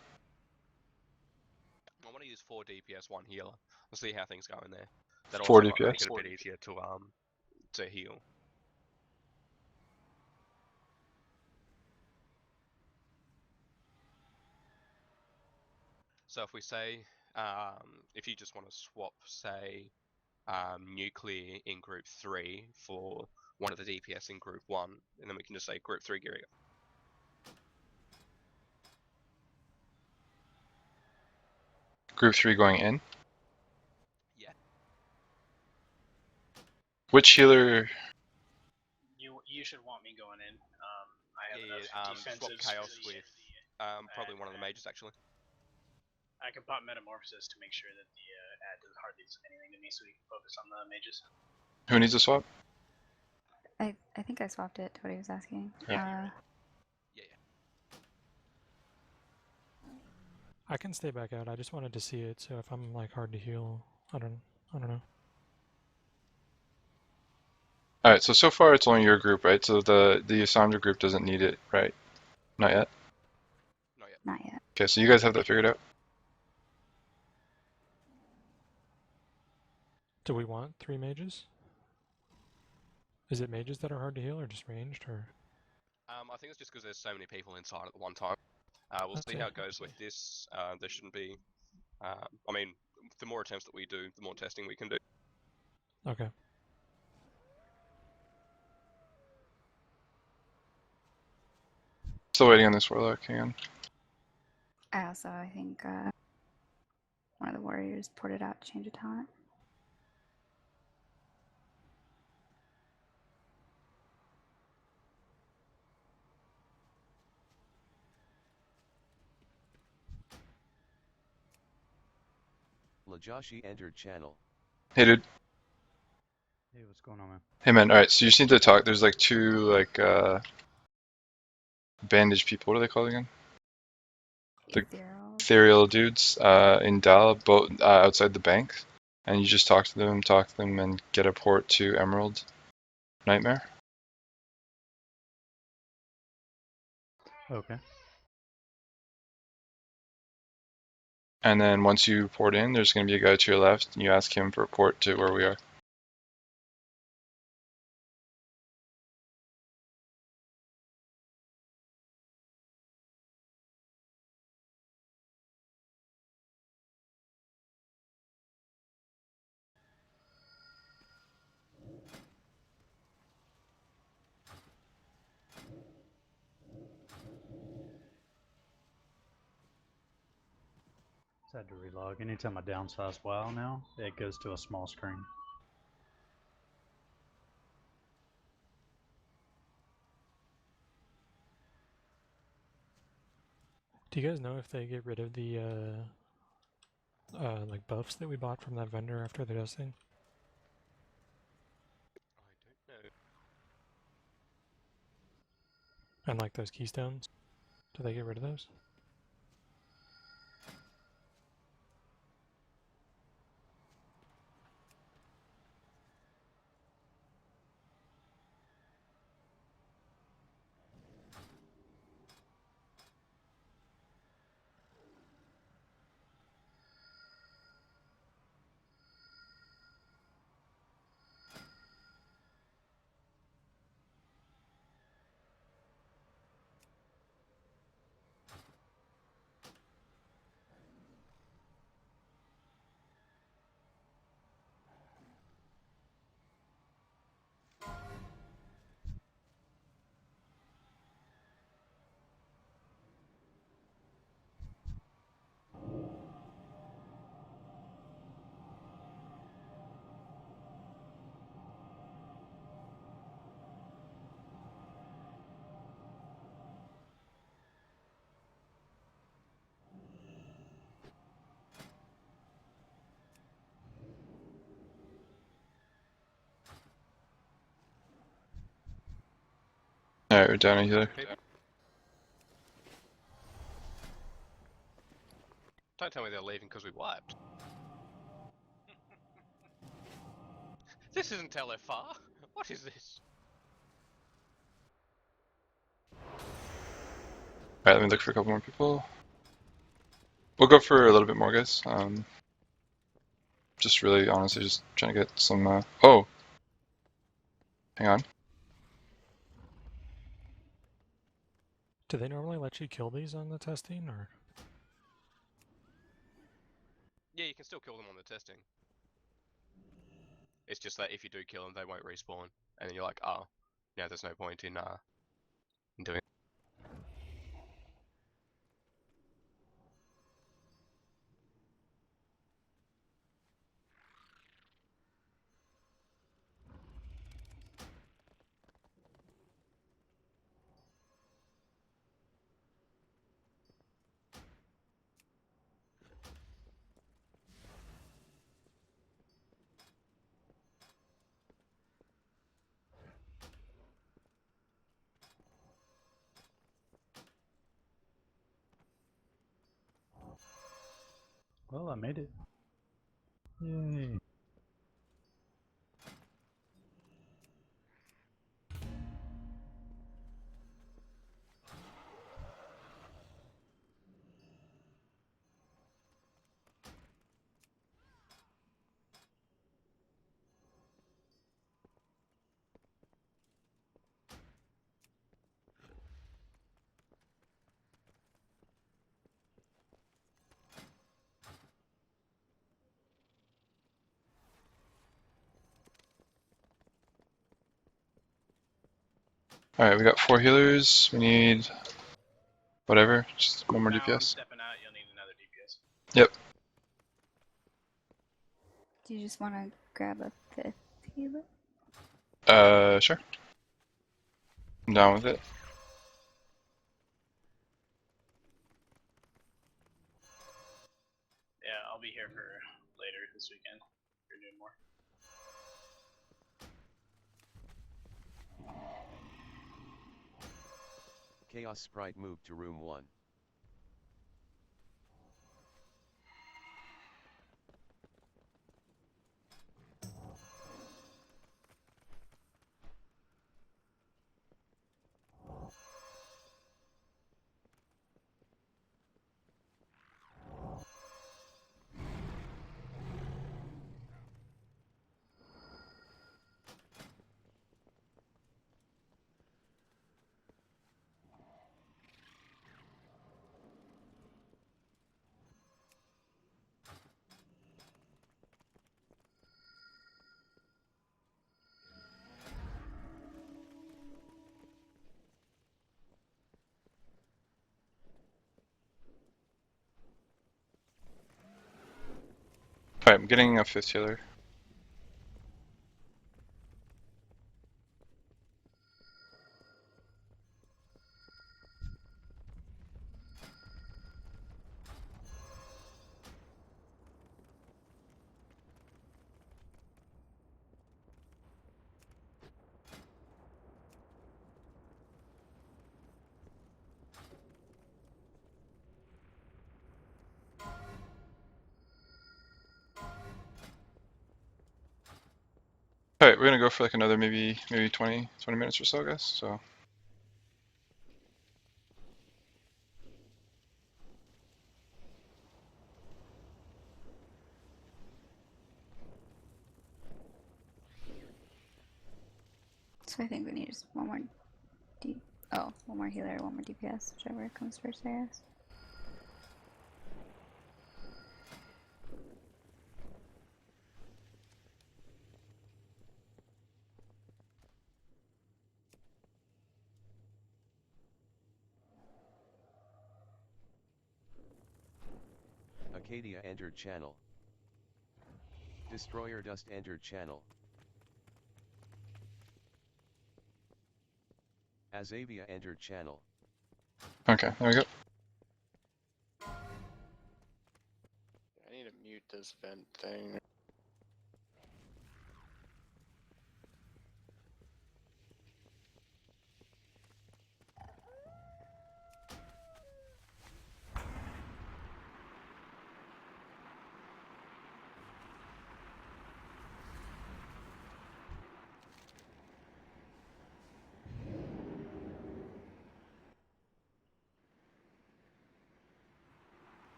I want to use 4 DPS, 1 healer. We'll see how things go in there. That 4 also might make DPS. it a bit easier to heal. So if we say, if you just want to swap, say, nuclear in group 3 for one of the DPS in group 1, and then we can just say group 3 gear. Group 3 going in. Yeah. Which healer? You should want me going in. I have enough Swap defensives. chaos with probably one of the mages actually. I can pop metamorphosis to make sure that the ad doesn't hardly do anything to me, so we can focus on the mages. Who needs a swap? I think I swapped it to what he was asking. Yeah. I can stay back out. I just wanted to see it, so if I'm like hard to heal, I don't know. Alright, so far it's only your group, right? So the Asandra group doesn't need it, right? Not yet? Not yet. Okay, so you guys have that figured out? Do we want 3 mages? Is it mages that are hard to heal, or just ranged, or? I think it's just because there's so many people inside at the one time. We'll see how it goes with this. There shouldn't be. I mean, the more attempts that we do, the more testing we can do. Okay. Still waiting on this warlock, hang on. I think one of the warriors ported out to change a talent. Lajoshi entered channel. Hey dude. Hey, what's going on, man? Hey man, alright, so you just need to talk. There's like 2 like bandage people, what are they called again? The ethereal dudes in Dal, both outside the bank. And you just talk to them, and get a port to Emerald Nightmare. Okay. And then once you port in, there's going to be a guy to your left, and you ask him for a port to where we are. Just had to relog. Anytime I downsize WoW now, it goes to a small screen. Do you guys know if they get rid of the like buffs that we bought from that vendor after the testing? I don't know. And like those keystones? Do they get rid of those? Alright, we're down a healer. Don't tell me they're leaving because we wiped. This isn't LFR. What is this? Alright, let me look for a couple more people. We'll go for a little bit more, guys. Just really, honestly, just trying to get some, oh! Hang on. Do they normally let you kill these on the testing, or? Yeah, you can still kill them on the testing. It's just that if you do kill them, they won't respawn, and then you're like, oh, yeah, there's no point in doing it. Well, I made it. Yay. Alright, we got 4 healers. We need whatever, just one more Now I'm DPS. stepping out. You'll need another DPS. Yep. Do you just want to grab a 5th healer? Sure. I'm down with it. Yeah, I'll be here for later this weekend. If you're doing more. Chaos Sprite moved to room 1. Alright, I'm getting a 5th healer. Alright, we're gonna go for like another maybe 20 minutes or so, I guess. So So I think we need just one more one more healer, one more DPS, whichever comes first, I guess. Acadia entered channel. Destroyer Dust entered channel. Azavia entered channel. okay, there we go. I need to mute this vent thing.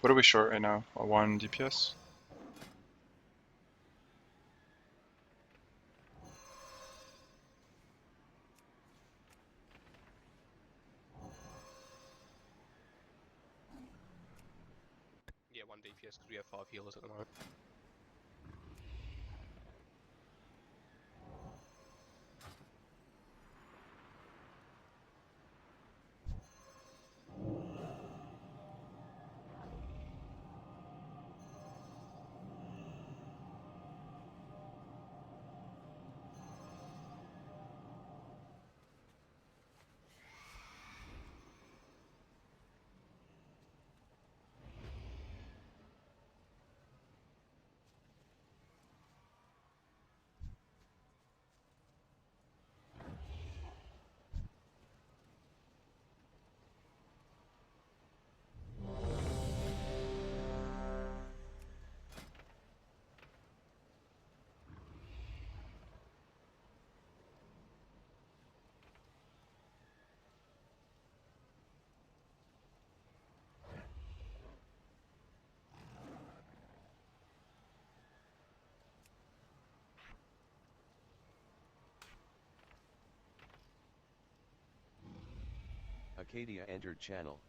What are we short right now? A 1 DPS? Yeah, 1 DPS because we have 5 healers at the moment. Acadia entered channel.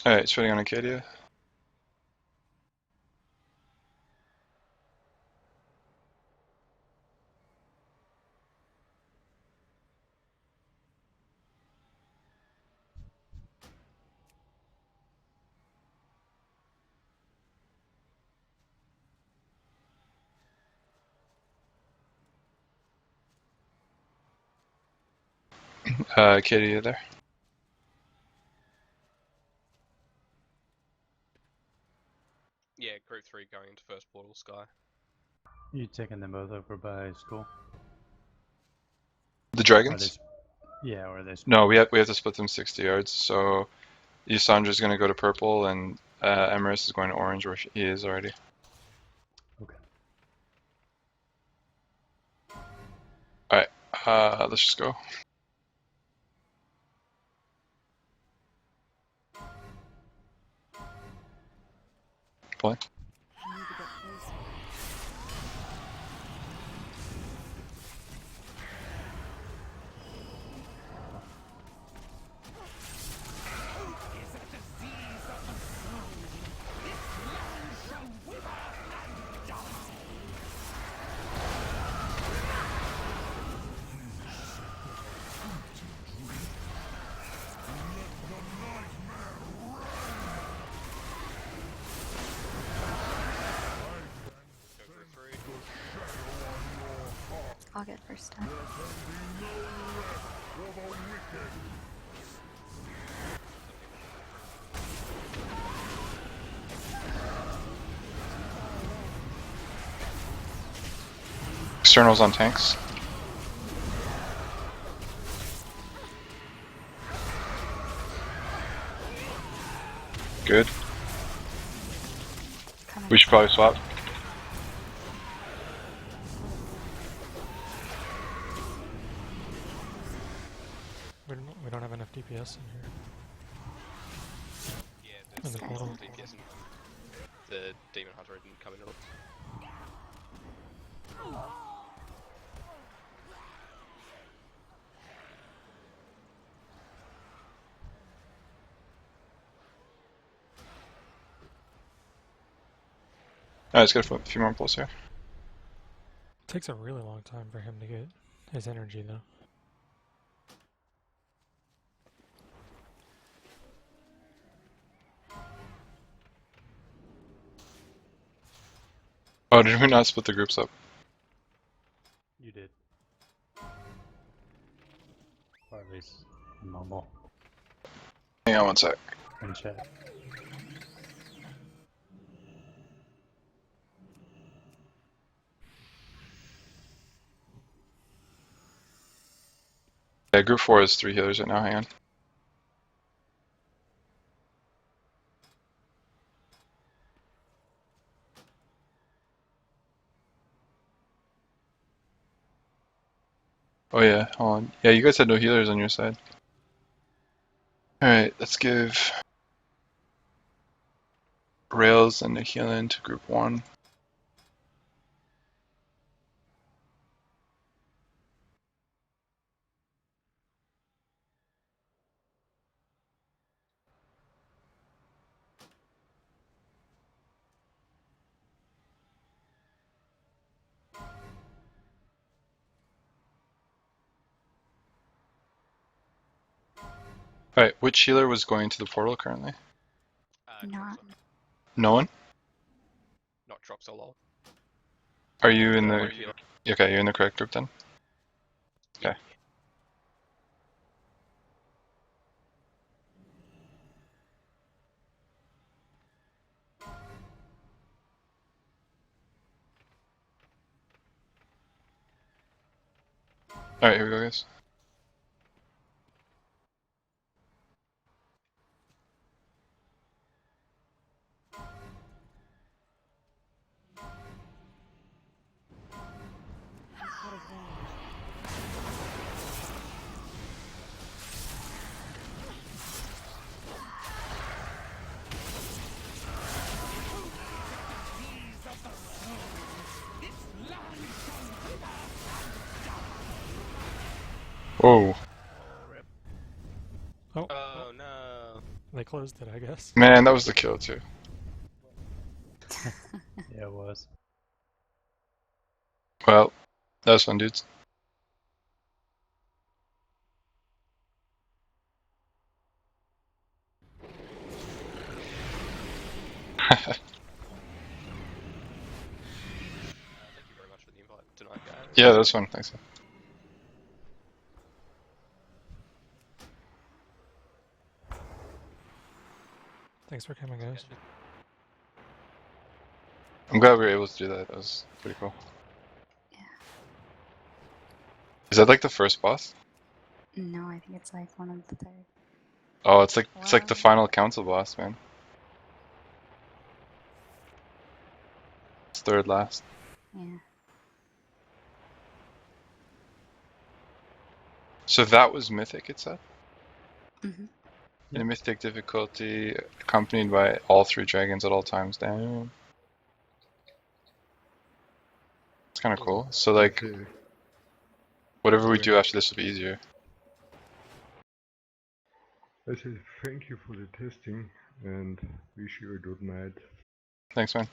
Alright, switching on Acadia. Acadia there. Yeah, group 3 going into first portal, Sky. You taking them both over by school? The Are they? dragons? Yeah, or are they? No, we have to split them 60 yards. So Ysandra's gonna go to purple and Emerus is going to orange where he is already. Let's just go. Play. I need to get closer. Go for the 3. I'll get first time. Externals on tanks. Good. Coming We should probably swap. We don't have enough DPS in here. Yeah, In there's the some portal. DPS and the Demon Hunter didn't come in at all. Alright, let's get a few more pulls here. Takes a really long time for him to get his energy though. Oh, did we not split the groups up? You did. Or at least mumble Hang on one sec. in chat. Yeah, group 4 is 3 healers right now, hang on. Oh yeah, hold on. Yeah, you guys had no healers on your side. Alright, let's give Rails and the healing to group 1. Alright, which healer was going to the portal currently? Not. Troxel. No one? Not Troxel, lol. Are you in the... One healer. Okay, you're in the correct group then? Okay. Alright, here we go guys. Out of range. Whoa. Oh, Oh no. they closed it, I guess. Man, that was the kill too. Yeah, it was. Well, that was fun dudes. Thank you very much for the invite tonight, guys. Yeah, that was fun, thanks. Thanks for coming, guys. I'm glad we were able to do that, that was pretty cool. Yeah. Is that like the first boss? No, I think it's like one of the third. Oh, it's like the Wow. final council boss, man. It's third last. Yeah. So that was Mythic, it said? Mhm. In a Mythic difficulty, accompanied by all 3 dragons at all times. Damn. It's kind of cool. So like, whatever we do after this will be easier. I say thank you for the testing and wish you a good night. Thanks, man.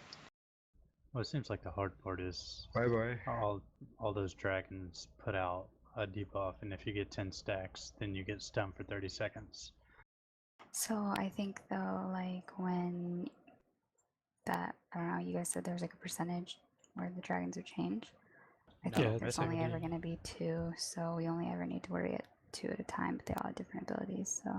Well, it seems like the hard part is Bye bye. all those dragons put out a debuff, and if you get 10 stacks, then you get stunned for 30 seconds. So I think though, like when that, I don't know, you guys said there's like a percentage where the dragons would change. I No, think Yeah, there's it's only gonna ever be- going to be 2, so we only ever need to worry at 2 at a time, but they all have different abilities, so.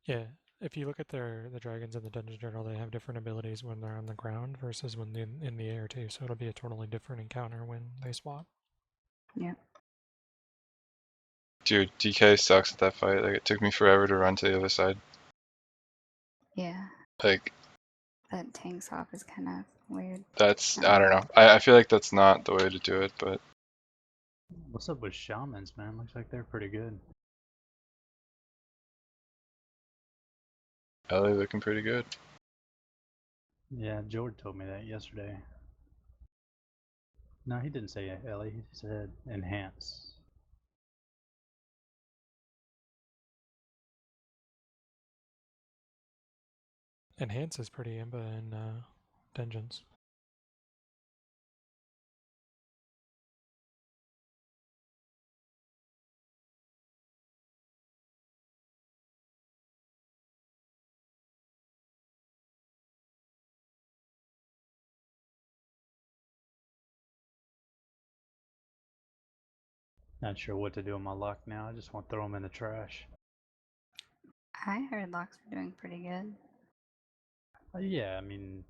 Yeah, if you look at the dragons in the dungeon journal, they have different abilities when they're on the ground versus when they're in the air too. So it'll be a totally different encounter when they swap. Yeah. Dude, DK sucks at that fight. Like, it took me forever to run to the other side. Yeah. Like, That tank swap is kind of weird. that's, I don't know. I feel like that's not the way to do it, but What's up with shamans, man? Looks like they're pretty good. Ellie looking pretty good. Yeah, Jord told me that yesterday. No, he didn't say Ellie, he said enhance. Enhance is pretty imba in dungeons. Not sure what to do with my luck now. I just want to throw them in the trash. I heard locks were doing pretty good. Yeah, I mean,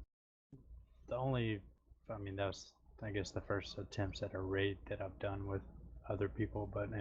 that was, I guess, the first attempts at a raid that I've done with other people, but